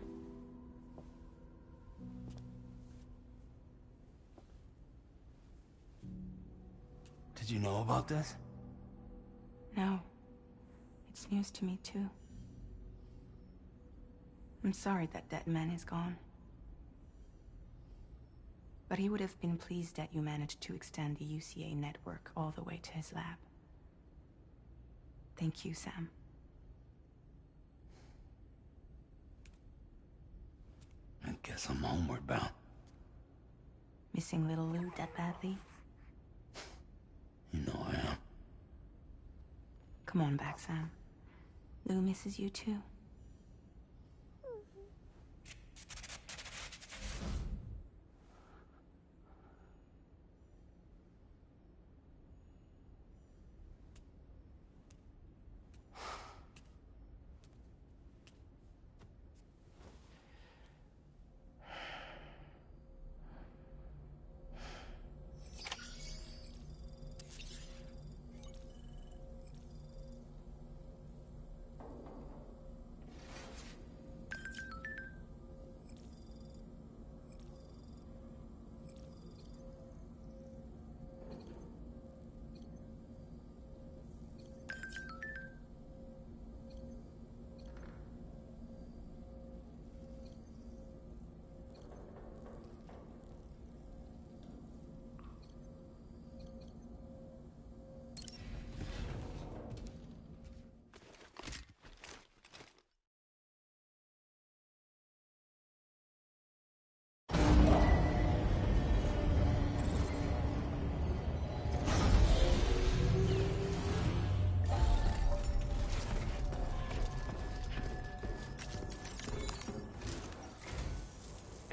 Did you know about this? No. It's news to me, too. I'm sorry that that man is gone. But he would have been pleased that you managed to extend the UCA network all the way to his lab. Thank you, Sam. I guess I'm homeward bound. Missing little Lou that badly? You know I am. Come on back, Sam. Lou misses you too.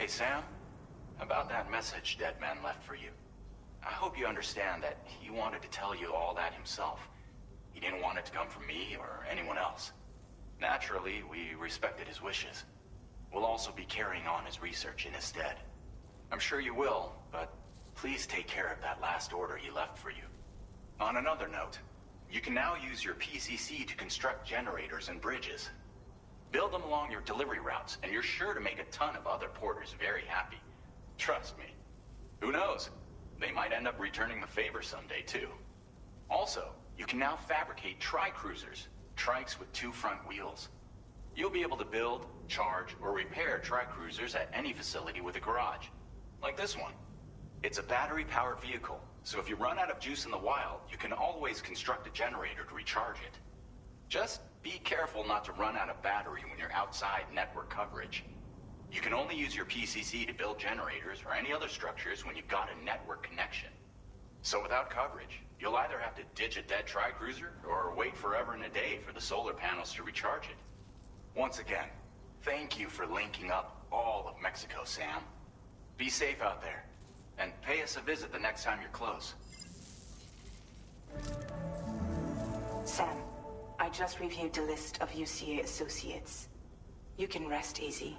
Hey, Sam. About that message Deadman left for you. I hope you understand that he wanted to tell you all that himself. He didn't want it to come from me or anyone else. Naturally, we respected his wishes. We'll also be carrying on his research in his stead. I'm sure you will, but please take care of that last order he left for you. On another note, you can now use your PCC to construct generators and bridges. Build them along your delivery routes, and you're sure to make a ton of other porters very happy. Trust me. Who knows? They might end up returning the favor someday, too. Also, you can now fabricate tri-cruisers, trikes with 2 front wheels. You'll be able to build, charge, or repair tri-cruisers at any facility with a garage. Like this one. It's a battery-powered vehicle, so if you run out of juice in the wild, you can always construct a generator to recharge it. Just be careful not to run out of battery when you're outside network coverage. You can only use your PCC to build generators or any other structures when you've got a network connection. So without coverage, you'll either have to ditch a dead tri-cruiser or wait forever and a day for the solar panels to recharge it. Once again, thank you for linking up all of Mexico, Sam. Be safe out there, and pay us a visit the next time you're close. Sam, I just reviewed the list of UCA associates. You can rest easy.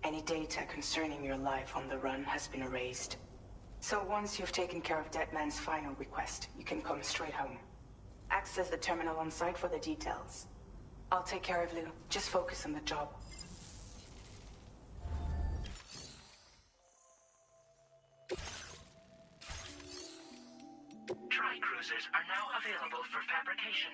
Any data concerning your life on the run has been erased. So once you've taken care of Deadman's final request, you can come straight home. Access the terminal on site for the details. I'll take care of Lou. Just focus on the job. Tri-cruisers are now available for fabrication.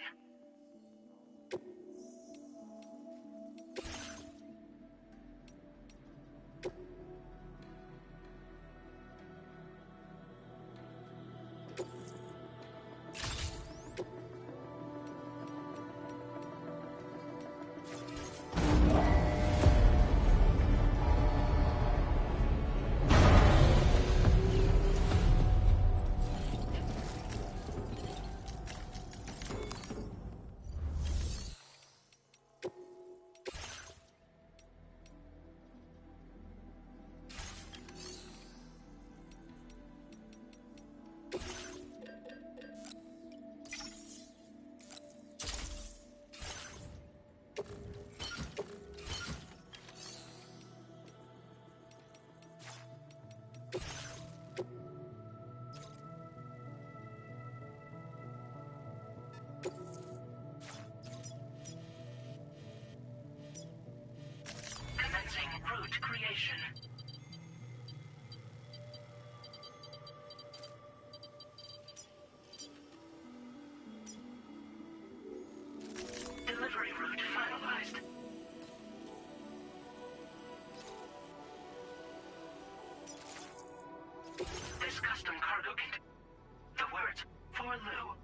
Commencing route creation. Delivery route finalized. This custom cargo can... The words, for Lou.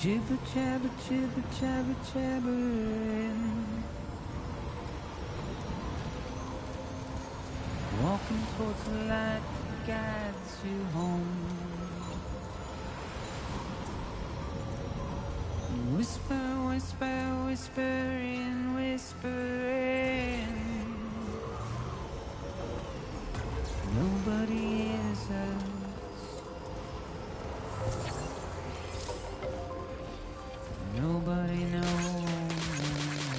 Jibber jabber, jibber jabber, jabbering. Walking towards the light that guides you home. Whisper, whisper, whispering, whispering. Nobody hears us. Nobody knows.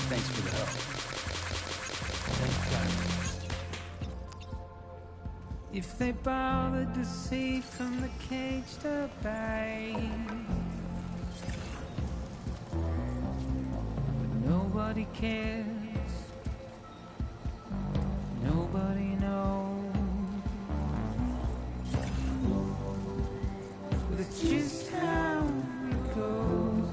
Thanks for the help. Thanks, guys. If they bothered to see from the cage to bay. But nobody cares. Nobody knows. But it's just how it goes.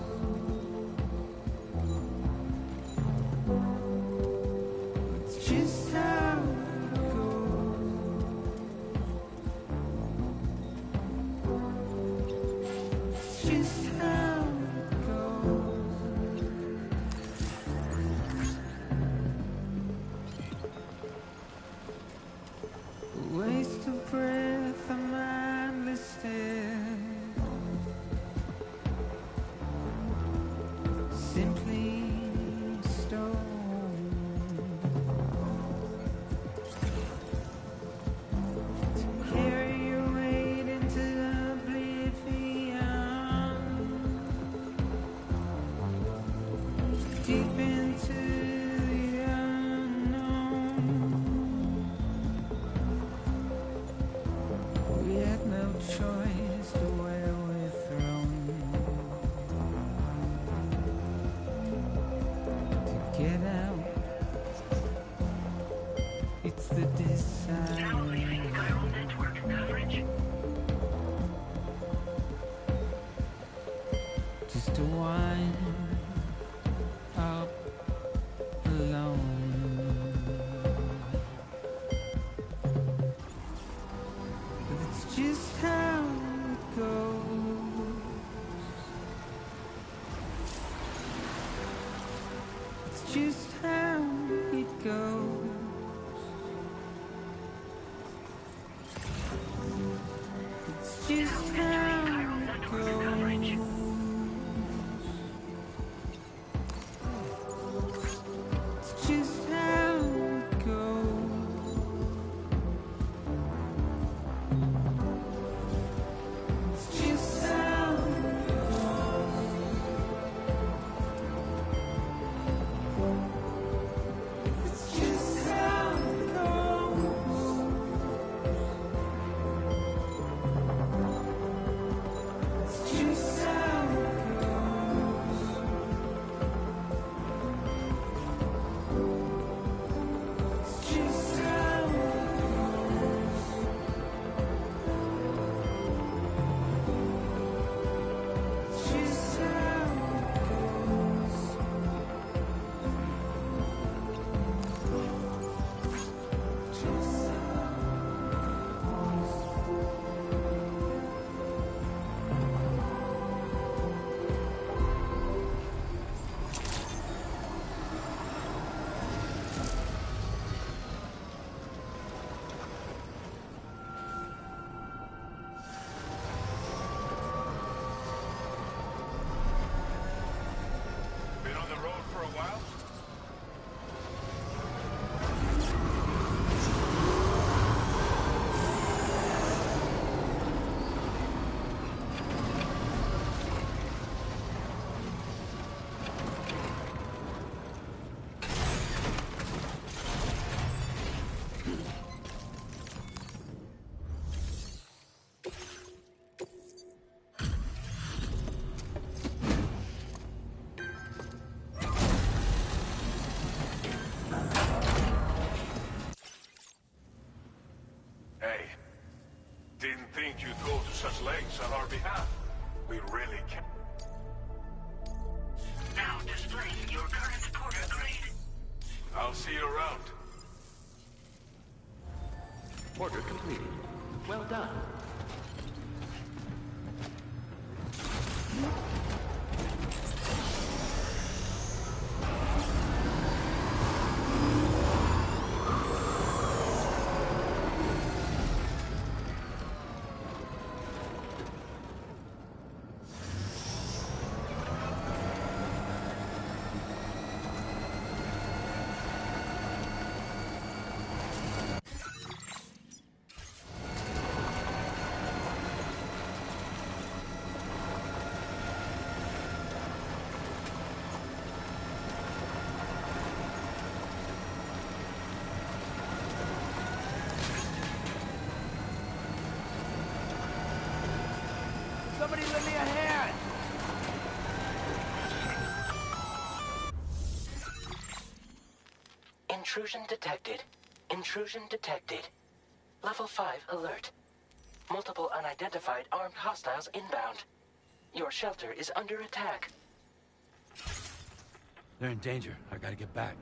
It's just how it goes. It's just how it goes. A waste of breath, a mindless stare. Simply stone to carry your weight into oblivion, deep into the unknown. We had no choice to where we're thrown. Get out. It's the desire. Now leaving chiral network coverage. Just to wind up alone. But it's just how it goes. It's just how it goes. It's just how it goes. It's just how it goes. It's just how it goes. It's just how it goes. It's just how it goes. It's just how it goes. It's just how it goes. Just Been on the road for a while? Hey, didn't think you'd go to such lengths on our behalf. We really can. Now displaying your current porter grade. I'll see you around. Order completed. Well done. Somebody lend me a hand! Intrusion detected. Intrusion detected. Level 5 alert. Multiple unidentified armed hostiles inbound. Your shelter is under attack. They're in danger. I gotta get back.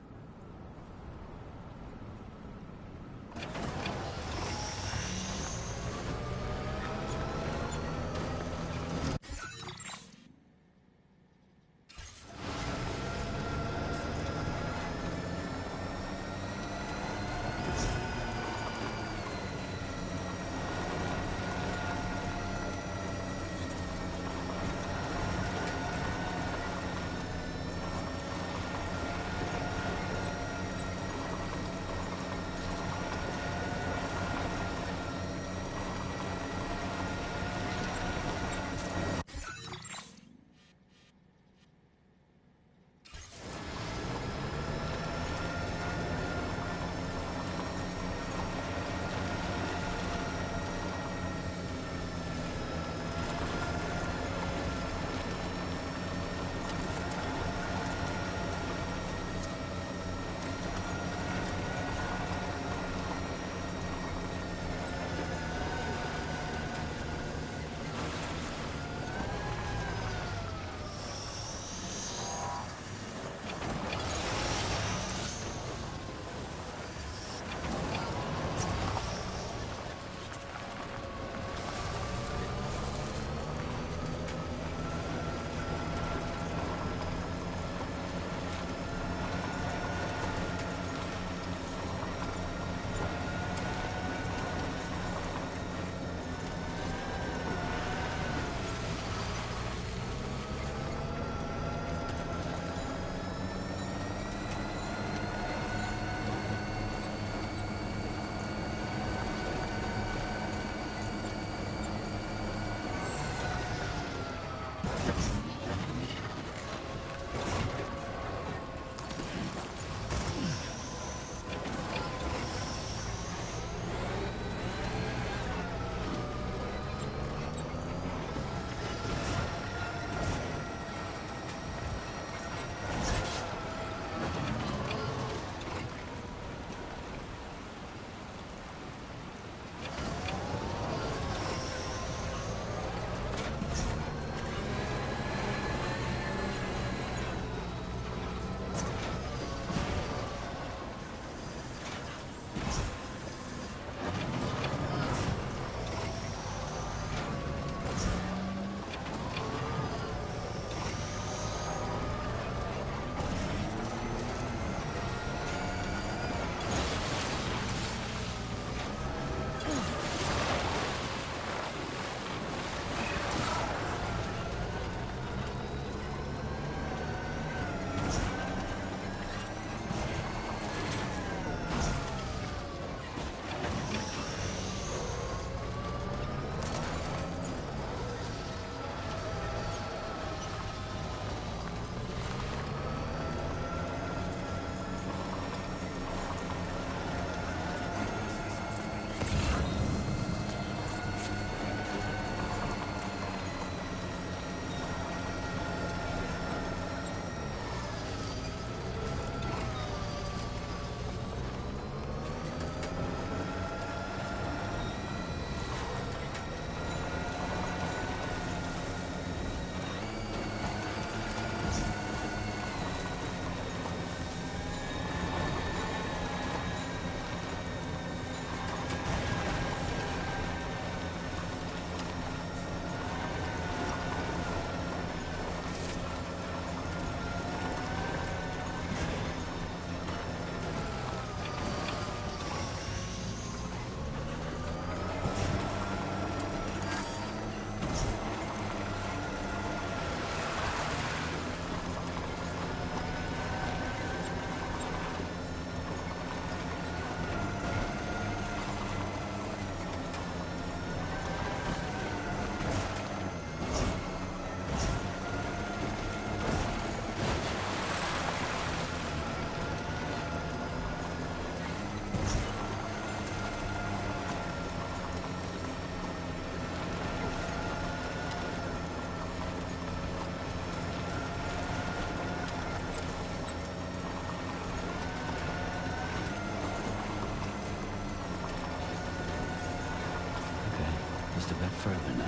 just a bit further now.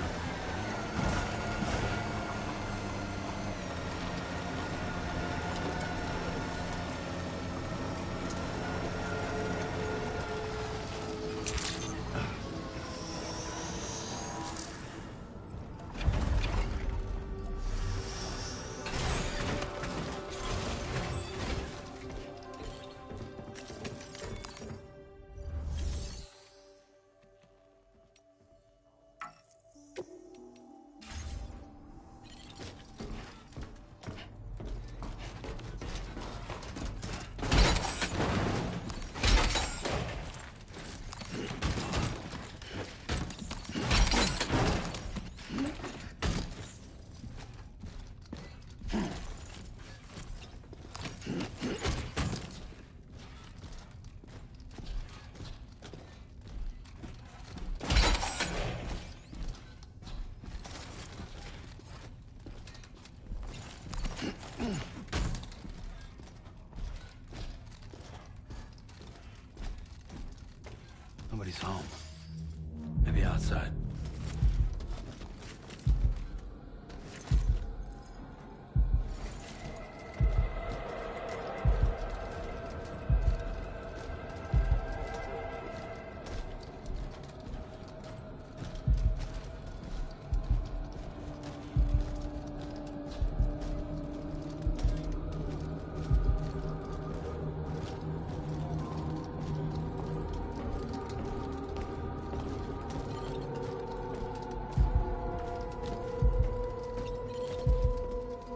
Nobody's home. Maybe outside.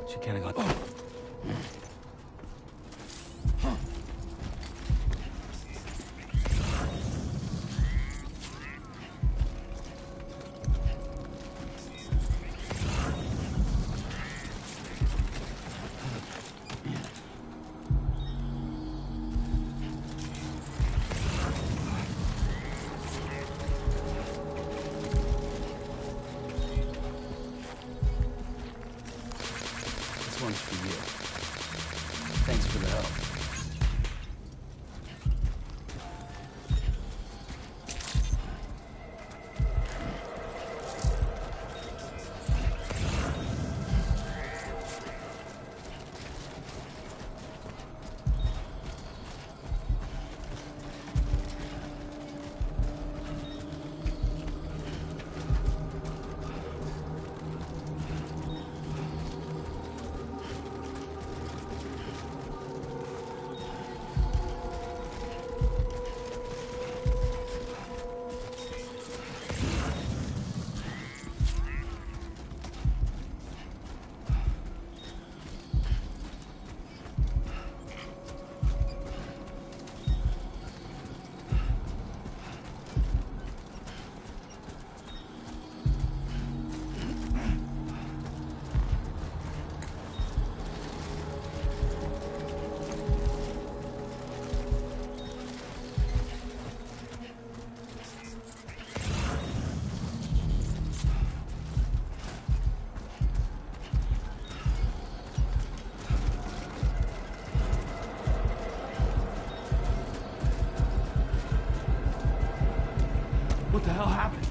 She can't have got... This one's for you. Thanks for the help. What the hell happened?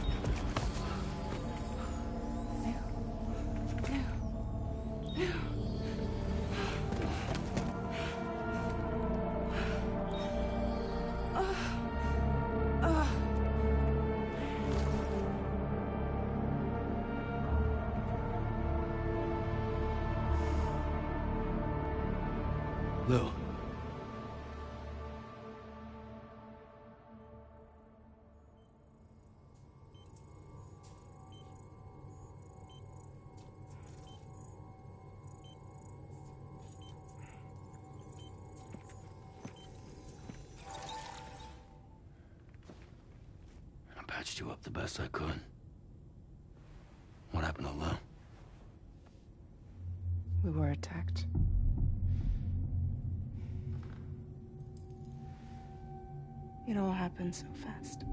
Lou. I patched you up the best I could. What happened to Lou? We were attacked. It all happened so fast.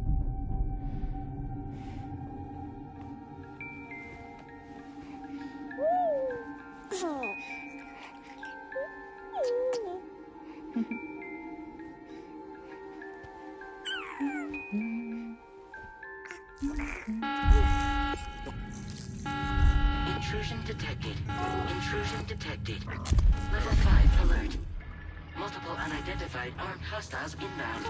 Intrusion detected. Intrusion detected. Level 5 alert. Multiple unidentified armed hostiles inbound.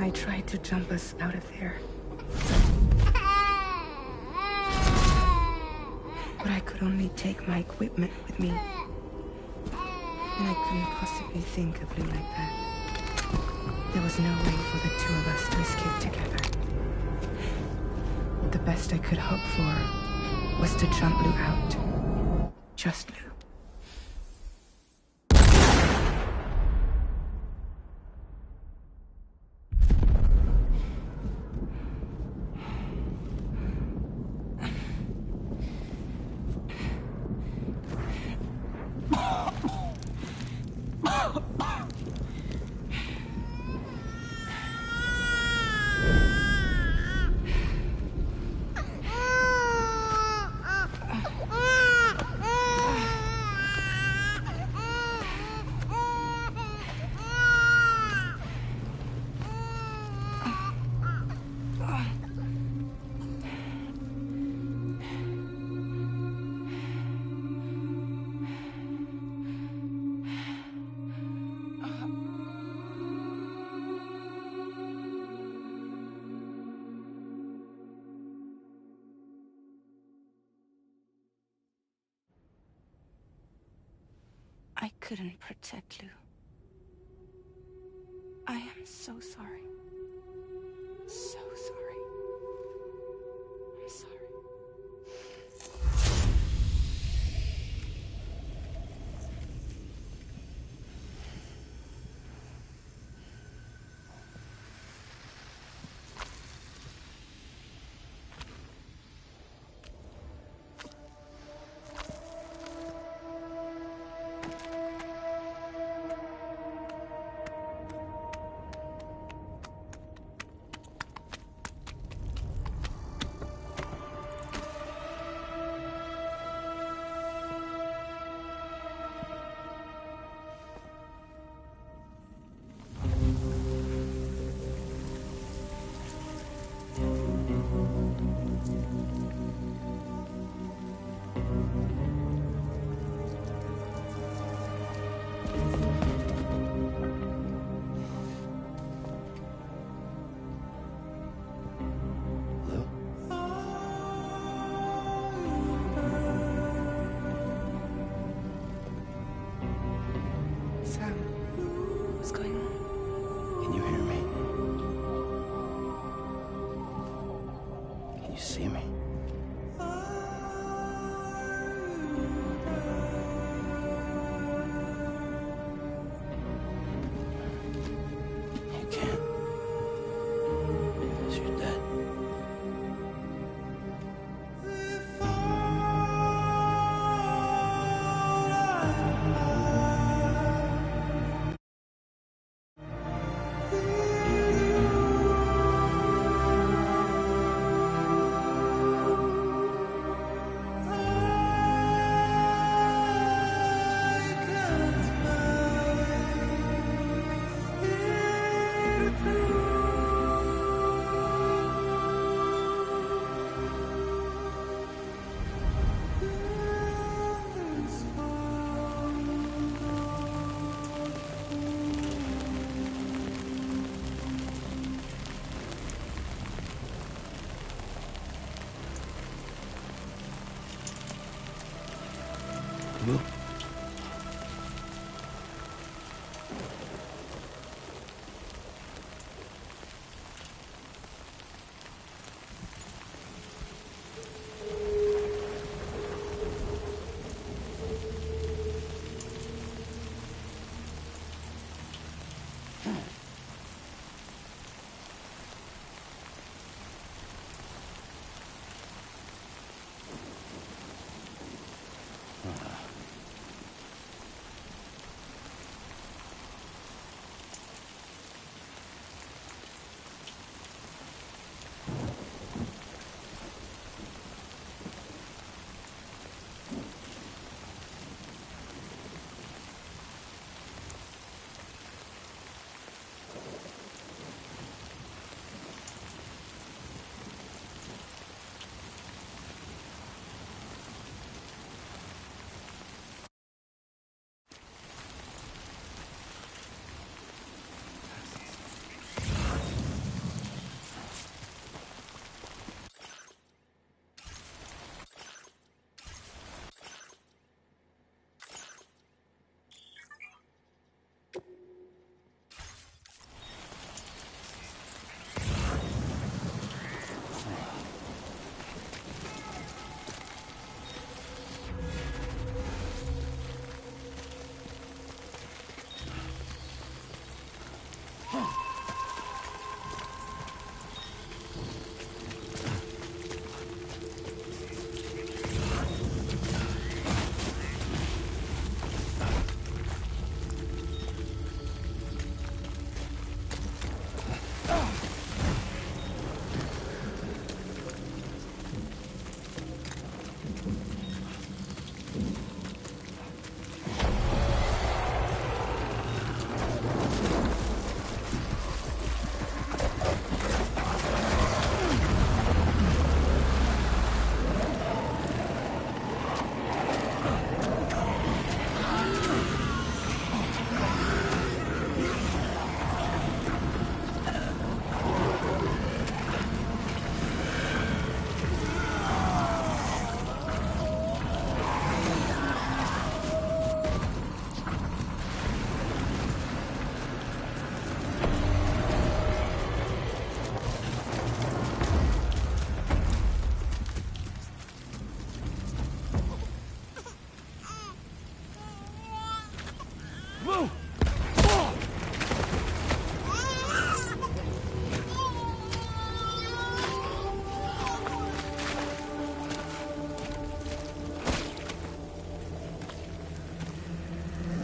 I tried to jump us out of there. But I could only take my equipment with me. And I couldn't possibly think of Lou like that. There was no way for the two of us to escape together. The best I could hope for was to jump Lou out. Just Lou. I couldn't protect Lou. I am so sorry. So sorry. I'm sorry. What's going on? Can you hear me? Can you see me? You can't. Because you're dead. Move.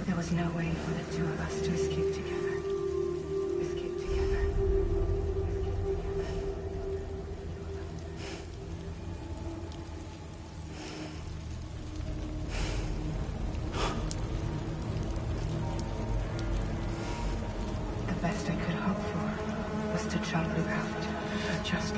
There was no way for the two of us to escape together. Escape together. The best I could hope for was to jump without just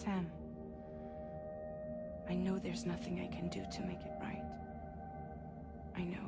Sam, I know there's nothing I can do to make it right. I know.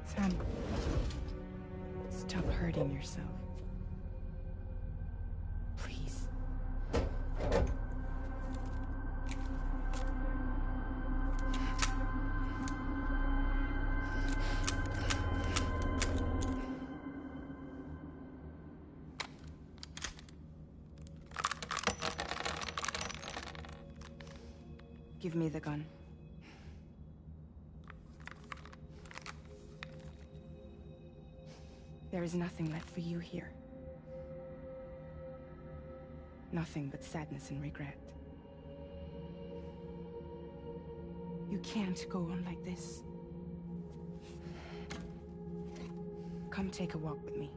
Sam, stop hurting yourself. Please. Give me the gun. There is nothing left for you here. Nothing but sadness and regret. You can't go on like this. Come take a walk with me.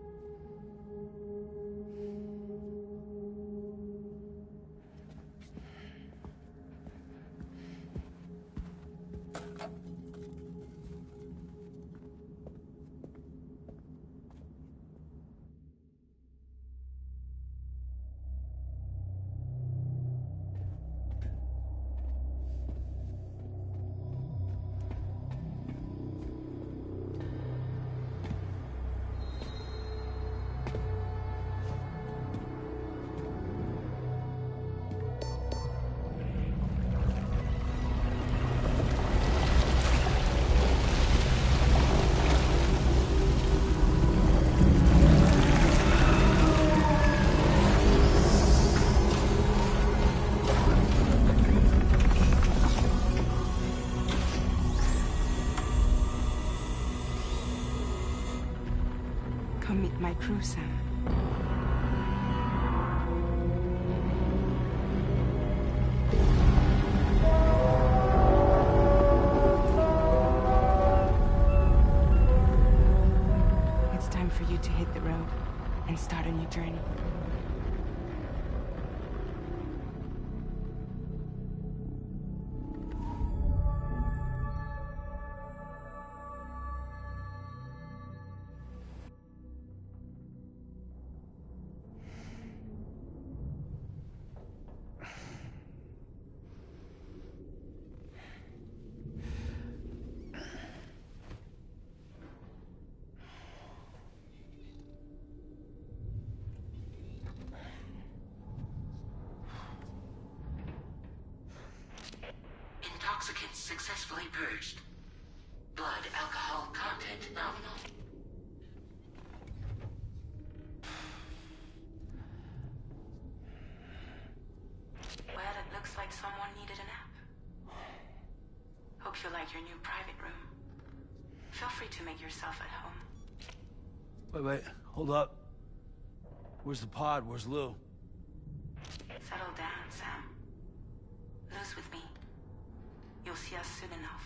Come meet my crew, Sam. It's time for you to hit the road and start a new journey. Intoxicants successfully purged. Blood alcohol content nominal. Well, it looks like someone needed a nap. Hope you like your new private room. Feel free to make yourself at home. Wait, hold up. Where's the pod? Where's Lou? Settle down, Sam. Lou's with me. You'll see us soon enough.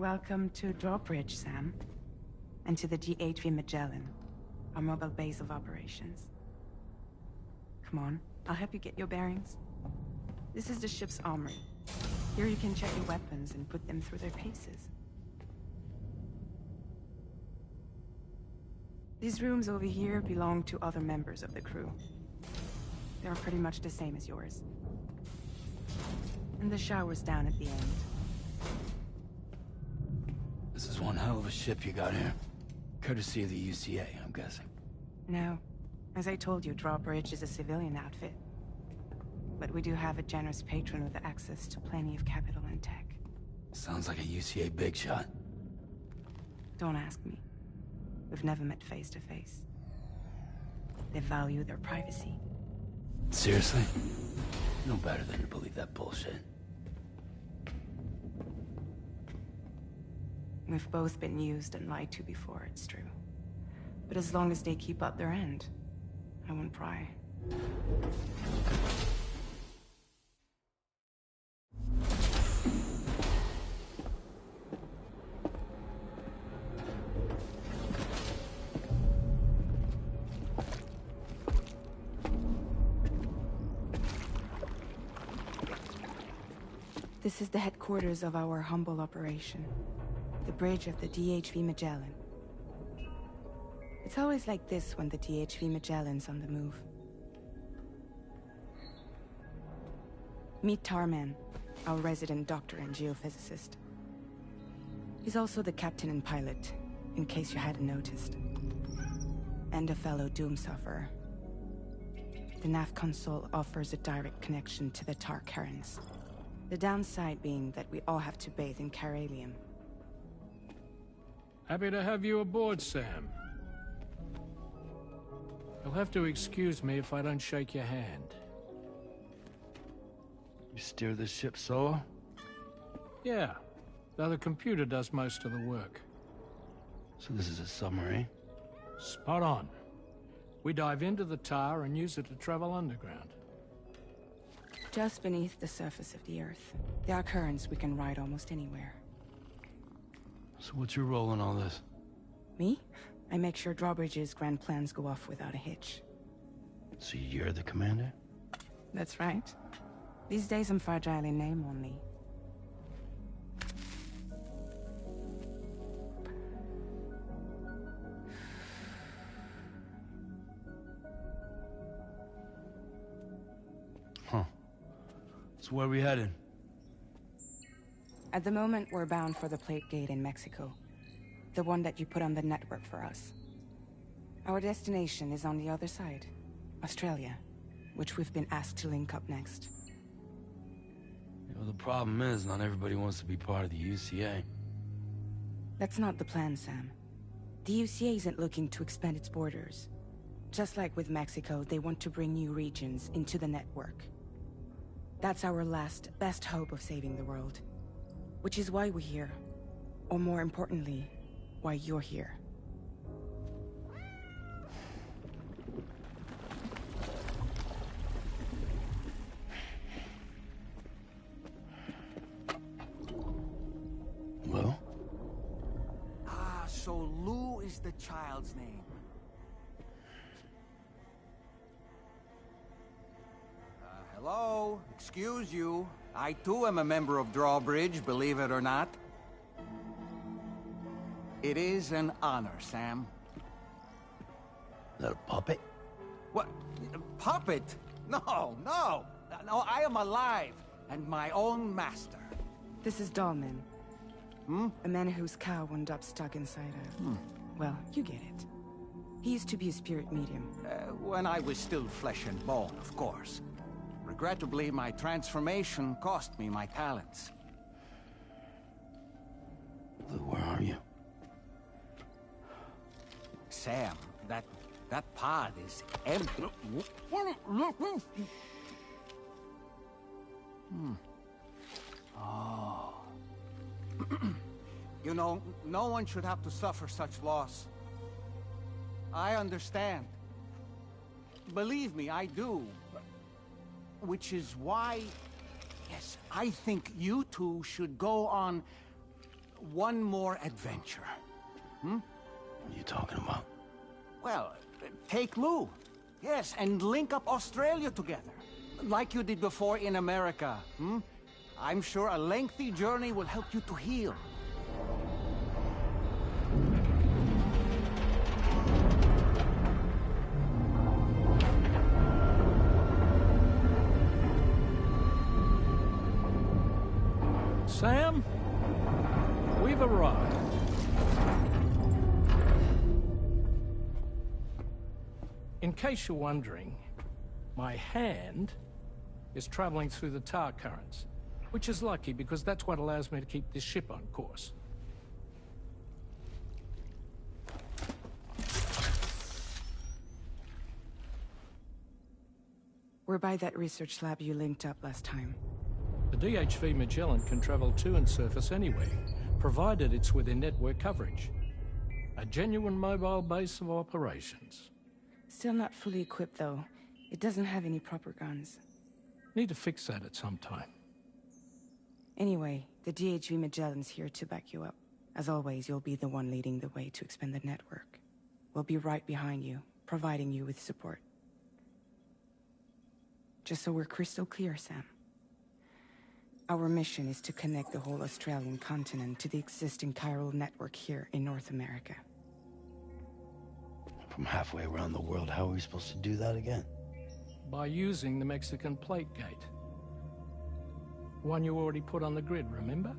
Welcome to Drawbridge, Sam. And to the GHV Magellan, our mobile base of operations. Come on, I'll help you get your bearings. This is the ship's armory. Here you can check your weapons and put them through their paces. These rooms over here belong to other members of the crew. They're pretty much the same as yours. And the shower's down at the end. This is one hell of a ship you got here. Courtesy of the UCA, I'm guessing. No. As I told you, Drawbridge is a civilian outfit. But we do have a generous patron with access to plenty of capital and tech. Sounds like a UCA big shot. Don't ask me. We've never met face to face. They value their privacy. Seriously? No better than to believe that bullshit. We've both been used and lied to before, it's true. But as long as they keep up their end, I won't pry. This is the headquarters of our humble operation. The bridge of the DHV Magellan. It's always like this when the DHV Magellan's on the move. Meet Tarman, our resident doctor and geophysicist. He's also the captain and pilot, in case you hadn't noticed. And a fellow Doom sufferer. The nav console offers a direct connection to the Tar currents. The downside being that we all have to bathe in Caralium. Happy to have you aboard, Sam. You'll have to excuse me if I don't shake your hand. You steer this ship solo? Yeah, though the computer does most of the work. So this is a submarine? Spot on. We dive into the Tar and use it to travel underground. Just beneath the surface of the Earth, there are currents we can ride almost anywhere. So what's your role in all this? Me? I make sure Drawbridge's grand plans go off without a hitch. So you're the commander? That's right. These days I'm fragile in name only. Huh. So where are we headed? At the moment, we're bound for the Plate Gate in Mexico. The one that you put on the network for us. Our destination is on the other side, Australia, which we've been asked to link up next. You know, the problem is, not everybody wants to be part of the UCA. That's not the plan, Sam. The UCA isn't looking to expand its borders. Just like with Mexico, they want to bring new regions into the network. That's our last, best hope of saving the world. Which is why we're here. Or more importantly, why you're here. Well? Ah, so Lou is the child's name. Hello? Excuse you. I too am a member of Drawbridge, believe it or not. It is an honor, Sam. Is that a puppet? What? Puppet? No, no! No, I am alive, and my own master. This is Dahlman. Hmm? A man whose cow wound up stuck inside a... Well, you get it. He used to be a spirit medium. When I was still flesh and bone, of course. Regrettably, my transformation cost me my talents. Lou, where are you? Sam, that pod is empty. Oh. You know, no one should have to suffer such loss. I understand. Believe me, I do. Which is why, yes, I think you two should go on, one more adventure. Hmm? What are you talking about? Well, take Lou. Yes, and link up Australia together. Like you did before in America. Hmm? I'm sure a lengthy journey will help you to heal. Sam, we've arrived. In case you're wondering, my hand is traveling through the tar currents, which is lucky because that's what allows me to keep this ship on course. We're by that research lab you linked up last time. The DHV Magellan can travel to and surface anywhere, provided it's within network coverage. A genuine mobile base of operations. Still not fully equipped, though. It doesn't have any proper guns. Need to fix that at some time. Anyway, the DHV Magellan's here to back you up. As always, you'll be the one leading the way to expand the network. We'll be right behind you, providing you with support. Just so we're crystal clear, Sam. Our mission is to connect the whole Australian continent to the existing chiral network here in North America. From halfway around the world, how are we supposed to do that again? By using the Mexican plate gate. One you already put on the grid, remember?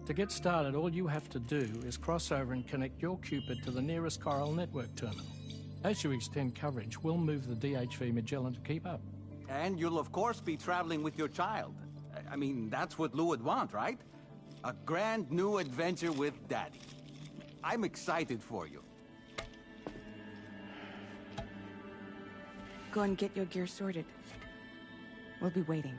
To get started, all you have to do is cross over and connect your Cupid to the nearest chiral network terminal. As you extend coverage, we'll move the DHV Magellan to keep up. And you'll of course be traveling with your child. I mean, that's what Lou would want, right? A grand new adventure with Daddy. I'm excited for you. Go and get your gear sorted. We'll be waiting.